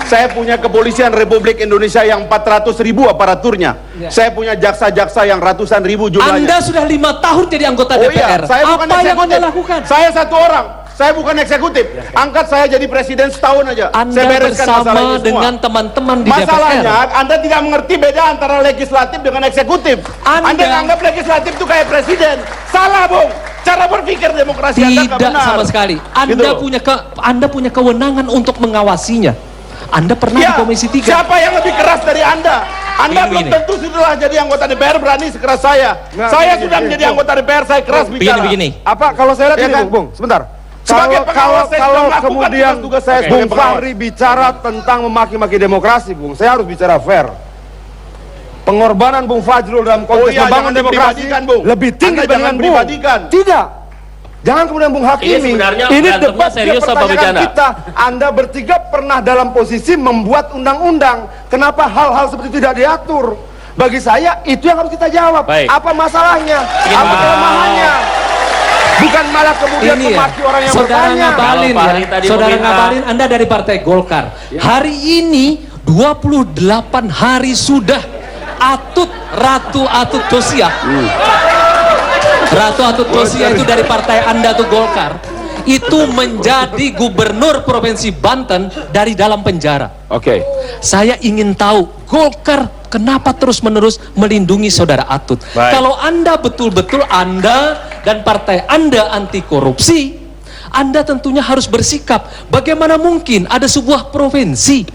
Saya punya kepolisian Republik Indonesia yang 400.000 aparaturnya. Saya punya jaksa-jaksa yang ratusan ribu jumlahnya.
Anda sudah 5 tahun jadi anggota DPR.
Iya, saya bukan
Apa yang
eksekutif.
Anda lakukan?
Saya satu orang. Saya bukan eksekutif. Angkat saya jadi presiden setahun aja.
Anda
saya bereskan masalah
bersama
ini semua.
dengan teman-teman di
Masalahnya,
DPR.
Anda tidak mengerti beda antara legislatif dengan eksekutif. Anda menganggap legislatif itu kayak presiden. Salah, Bung. Cara berpikir demokrasi Anda nggak
Tidak
benar.
sama sekali. Anda
Gitu.
punya kewenangan untuk mengawasinya. Anda pernah
Ya,
di Komisi 3.
siapa yang lebih keras dari Anda? Anda belum
Begini.
tentu setelah jadi anggota DPR berani sekeras saya. Saya sudah menjadi anggota DPR, saya keras bicara.
Begini.
Apa kalau saya lihat
Ya
ini,
kan?
Bung, sebentar.
Sebagai pengawas, saya sudah melakukan
Kemudian
tugas-tugas saya
Bung
sebagai pengawas.
Fahri bicara tentang memaki-maki demokrasi, Bung, saya harus bicara fair. Pengorbanan Bung Fajrul dalam konteks
iya,
membangun
jangan
demokrasi
dipribadikan, Bung.
lebih tinggi
Anda
dengan
jangan
Bung.
pribadikan.
Tidak. Jangan kemudian Bung Hakimi.
Ini sebenarnya
Ini
berantemnya
debat
serius
dia
apa
pertanyakan
bercanda?
kita. Anda bertiga pernah dalam posisi membuat undang-undang. Kenapa hal-hal seperti itu tidak diatur? Bagi saya itu yang harus kita jawab.
Baik.
Apa masalahnya? Apa kelemahannya? Bukan malah kemudian
Ini ya,
memaki orang yang
Saudara
bertanya.
Ngabalin
Kalau Fahri
ya,
tadi
Saudara
meminta-
Ngabalin, Anda dari Partai Golkar. Hari ini 28 hari sudah Ratu Atut Tosia. Ratu Atut Tosia itu dari partai Anda tuh Golkar. Itu menjadi gubernur Provinsi Banten dari dalam penjara.
Oke.
Saya ingin tahu Golkar kenapa terus-menerus melindungi Saudara Atut.
Baik.
Kalau Anda betul-betul Anda dan partai Anda anti korupsi, Anda tentunya harus bersikap. Bagaimana mungkin ada sebuah provinsi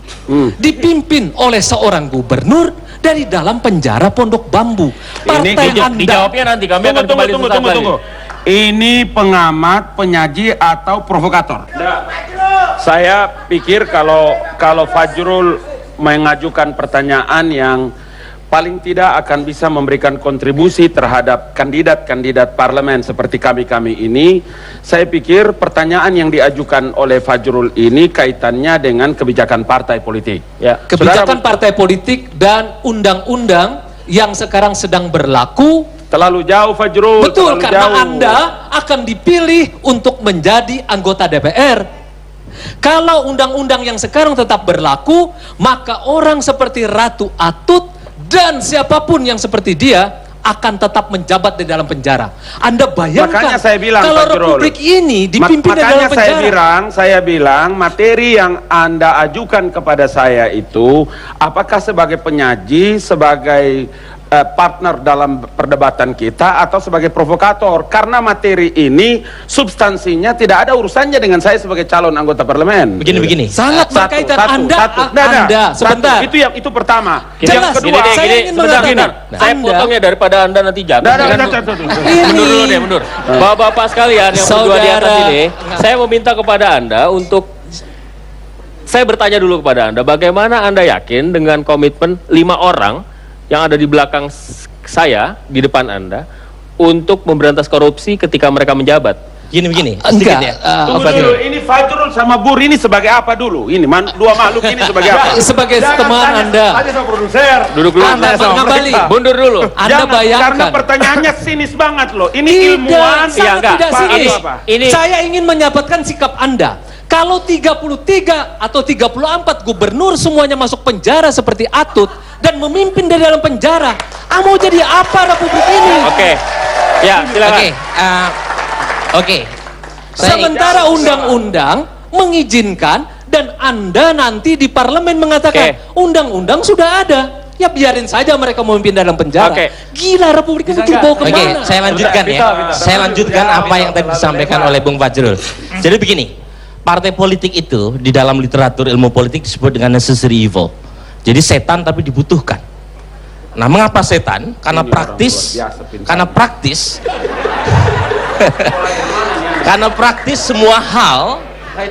dipimpin oleh seorang gubernur dari dalam penjara Pondok Bambu? Partai Anda
dijawabnya nanti, kami akan kembali sesaat lagi.
Ini pengamat, penyaji atau provokator? Saya pikir kalau Fajrul mengajukan pertanyaan yang paling tidak akan bisa memberikan kontribusi terhadap kandidat-kandidat parlemen seperti kami-kami ini, saya pikir pertanyaan yang diajukan oleh Fajrul ini kaitannya dengan kebijakan partai politik. Ya,
kebijakan partai politik dan undang-undang yang sekarang sedang berlaku.
Terlalu jauh, Fajrul.
Betul,
terlalu
karena
jauh.
Anda akan dipilih untuk menjadi anggota DPR. Kalau undang-undang yang sekarang tetap berlaku, maka orang seperti Ratu Atut dan siapapun yang seperti dia akan tetap menjabat di dalam penjara. Anda bayangkan
Makanya saya bilang,
kalau
Fajrul,
Republik ini dipimpin di dalam
makanya
penjara.
saya bilang materi yang Anda ajukan kepada saya itu apakah sebagai penyaji, sebagai partner dalam perdebatan kita atau sebagai provokator, karena materi ini substansinya tidak ada urusannya dengan saya sebagai calon anggota parlemen.
Begini.
Sangat berkaitan. Anda sebentar.
Itu pertama.
Jelas,
Yang kedua,
saya ingin mengatakan,
saya potongnya daripada Anda nanti jatuh. Mundur dulu deh, mundur. Bapak-bapak sekalian yang berdua di atas ini, saya meminta kepada Anda untuk saya bertanya dulu kepada Anda, bagaimana Anda yakin dengan komitmen 5 orang yang ada di belakang saya, di depan Anda, untuk memberantas korupsi ketika mereka menjabat?
Begini.
Enggak.
Tunggu dulu, ini Fajrul sama Bur ini sebagai apa dulu? Ini dua makhluk ini sebagai apa?
Sebagai teman Anda.
Tanya sama produser.
Duduk dulu.
Anda Ngabalin.
Mundur dulu.
Anda
Jangan,
bayangkan.
karena pertanyaannya sinis banget loh. Ini
Tidak,
ilmuwan.
sangat tidak
Pak,
sinis.
Ini
Saya ingin menyapatkan sikap Anda. Kalau 33 atau 34 gubernur semuanya masuk penjara seperti Atut dan memimpin dari dalam penjara, mau jadi apa Republik ini?
Oke. Ya, silakan.
Oke.
Sementara undang-undang mengizinkan dan Anda nanti di parlemen mengatakan undang-undang sudah ada. Ya biarin saja mereka memimpin dalam penjara. Gila, Republik ini dibawa kemana?
Oke, saya lanjutkan ya. Saya lanjutkan apa yang tadi disampaikan oleh Bung Fajrul. Jadi begini, partai politik itu di dalam literatur ilmu politik disebut dengan necessary evil. Jadi setan tapi dibutuhkan. Nah, mengapa setan? Karena praktis. Karena praktis semua hal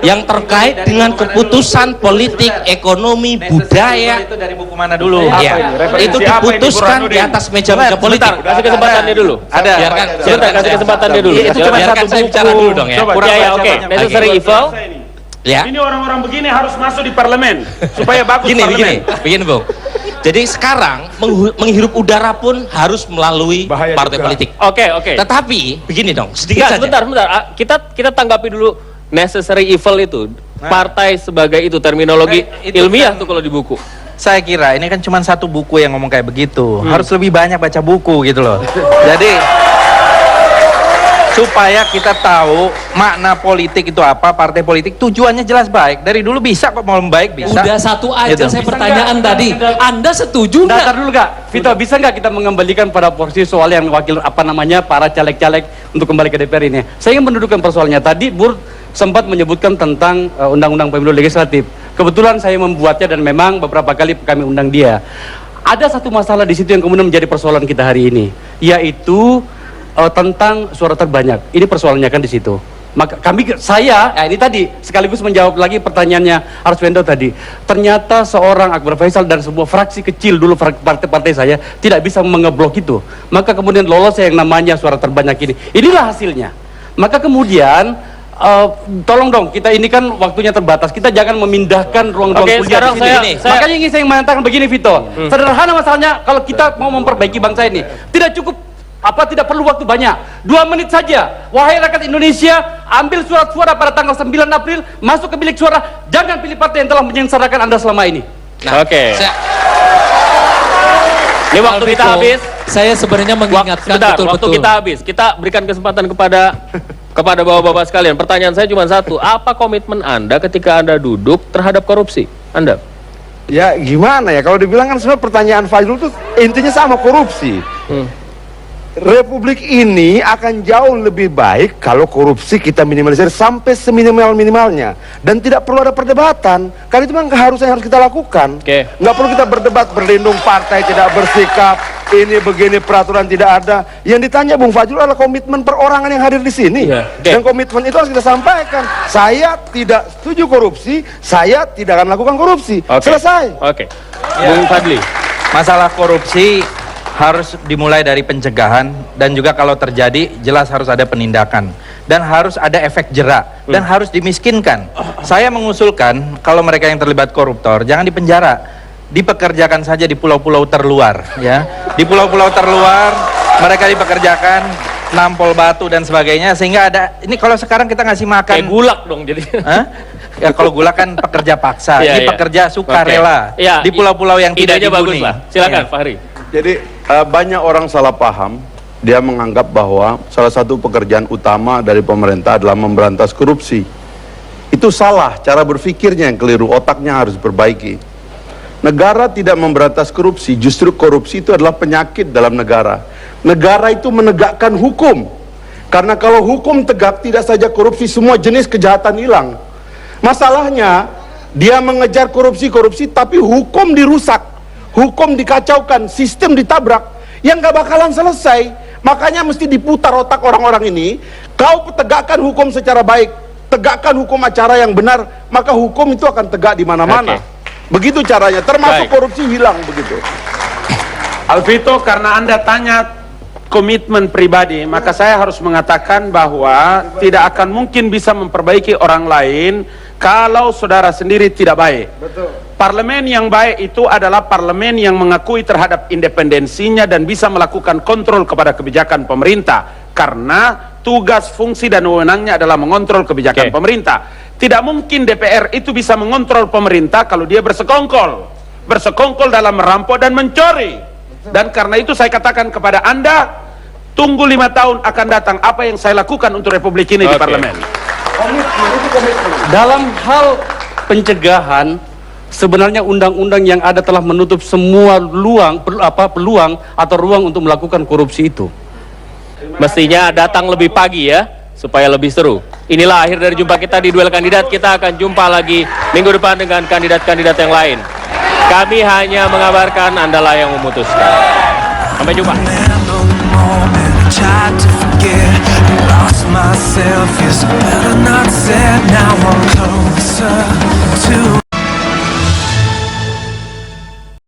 yang terkait dengan keputusan politik, ekonomi, budaya.
Itu dari buku mana dulu?
Ya, itu diputuskan di atas meja-meja politik.
Kasih kesempatan dia dulu.
Ada.
Biarkan,
Sebentar, kasih kesempatan dia dulu.
Itu cuma
biarkan
satu
saya
buku.
bicara dulu dong ya.
Ya, oke. Necessary evil.
Ya.
Ini orang-orang begini harus masuk di parlemen supaya bagus
Begini,
parlemen.
begini, Bung. Jadi sekarang menghirup udara pun harus melalui partai politik.
Oke.
Tetapi begini dong, sedikit saja.
Sebentar. Kita tanggapi dulu necessary evil itu. Partai sebagai itu terminologi
itu
ilmiah
kan-
tuh kalau di buku.
Saya kira ini kan cuma satu buku yang ngomong kayak begitu. Harus lebih banyak baca buku gitu loh. Jadi supaya kita tahu makna politik itu apa, partai politik tujuannya jelas baik. Dari dulu bisa kok mau baik bisa.
Udah satu aja
Gitu.
saya pertanyaan tadi. Anda setuju nggak?
Ntar dulu Kak, Vito, bisa nggak kita mengembalikan pada porsi soal yang wakil para caleg-caleg untuk kembali ke DPR ini? Saya ingin mendudukkan persoalannya. Tadi Bur sempat menyebutkan tentang undang-undang pemilu legislatif. Kebetulan saya membuatnya dan memang beberapa kali kami undang dia. Ada satu masalah di situ yang kemudian menjadi persoalan kita hari ini, yaitu tentang suara terbanyak. Ini persoalannya kan di situ. Maka ini tadi sekaligus menjawab lagi pertanyaannya Arswendo tadi. Ternyata seorang Akbar Faisal dan sebuah fraksi kecil dulu partai saya tidak bisa mengeblok itu. Maka kemudian lolos yang namanya suara terbanyak ini. Inilah hasilnya. Maka kemudian tolong dong, kita ini kan waktunya terbatas. Kita jangan memindahkan ruang-ruang kuliah di sini. Makanya ingin saya mengatakan begini, Vito. Sederhana masalahnya, kalau kita mau memperbaiki bangsa ini, tidak perlu waktu banyak. 2 menit saja. Wahai rakyat Indonesia, ambil surat suara pada tanggal 9 April, masuk ke bilik suara, jangan pilih partai yang telah menyengsarakan Anda selama ini.
Oke. Ini waktu kita habis.
Saya sebenarnya mengingatkan betul-betul.
Waktu kita habis. Kita berikan kesempatan kepada bapak-bapak sekalian. Pertanyaan saya cuma satu. Apa komitmen Anda ketika Anda duduk terhadap korupsi? Anda?
Ya gimana ya, kalau dibilang kan sebenarnya pertanyaan Fajrul itu intinya sama korupsi. Republik ini akan jauh lebih baik kalau korupsi kita minimalisir sampai seminimal-minimalnya, dan tidak perlu ada perdebatan karena itu memang keharusan yang harus kita lakukan. Nggak perlu kita berdebat, berlindung partai tidak bersikap ini begini, peraturan tidak ada. Yang ditanya Bung Fajrul adalah komitmen perorangan yang hadir di sini, dan komitmen itu harus kita sampaikan. Saya tidak setuju korupsi, saya tidak akan lakukan korupsi. Selesai.
Bung Fadli, masalah korupsi harus dimulai dari pencegahan, dan juga kalau terjadi jelas harus ada penindakan dan harus ada efek jerak dan harus dimiskinkan. Saya mengusulkan kalau mereka yang terlibat koruptor jangan dipenjara, dipekerjakan saja di pulau-pulau terluar ya. Di pulau-pulau terluar mereka dipekerjakan, nampol batu dan sebagainya, sehingga ada ini. Kalau sekarang kita ngasih makan
kayak gulak dong jadi.
Ya kalau gulak kan pekerja paksa, ini pekerja sukarela
Ya,
di pulau-pulau yang tidak
idenya bagus
dihuni.
lah. Silakan Fahri.
Jadi banyak orang salah paham. Dia menganggap bahwa salah satu pekerjaan utama dari pemerintah adalah memberantas korupsi. Itu salah, cara berpikirnya yang keliru, otaknya harus perbaiki. Negara tidak memberantas korupsi, justru korupsi itu adalah penyakit dalam negara. Negara itu menegakkan hukum. Karena kalau hukum tegak, tidak saja korupsi, semua jenis kejahatan hilang. Masalahnya, dia mengejar korupsi, tapi hukum dirusak. Hukum dikacaukan, sistem ditabrak, yang gak bakalan selesai. Makanya mesti diputar otak orang-orang ini. Kau tegakkan hukum secara baik, tegakkan hukum acara yang benar, maka hukum itu akan tegak di mana-mana. Begitu caranya, termasuk korupsi hilang begitu.
Alvito, karena Anda tanya komitmen pribadi, maka saya harus mengatakan bahwa tidak akan mungkin bisa memperbaiki orang lain kalau saudara sendiri tidak baik. Parlemen yang baik itu adalah parlemen yang mengakui terhadap independensinya dan bisa melakukan kontrol kepada kebijakan pemerintah, karena tugas, fungsi dan wewenangnya adalah mengontrol kebijakan pemerintah. Tidak mungkin DPR itu bisa mengontrol pemerintah kalau dia bersekongkol dalam merampok dan mencuri. Dan karena itu saya katakan kepada Anda, tunggu 5 tahun akan datang apa yang saya lakukan untuk Republik ini di parlemen.
Dalam hal pencegahan, sebenarnya undang-undang yang ada telah menutup semua peluang atau ruang untuk melakukan korupsi itu.
Mestinya datang lebih pagi ya, supaya lebih seru. Inilah akhir dari jumpa kita di Duel Kandidat. Kita akan jumpa lagi minggu depan dengan kandidat-kandidat yang lain. Kami hanya mengabarkan, Andalah yang memutuskan.
Sampai jumpa.
Tried to forget, lost myself, is better not said. Now I'm closer to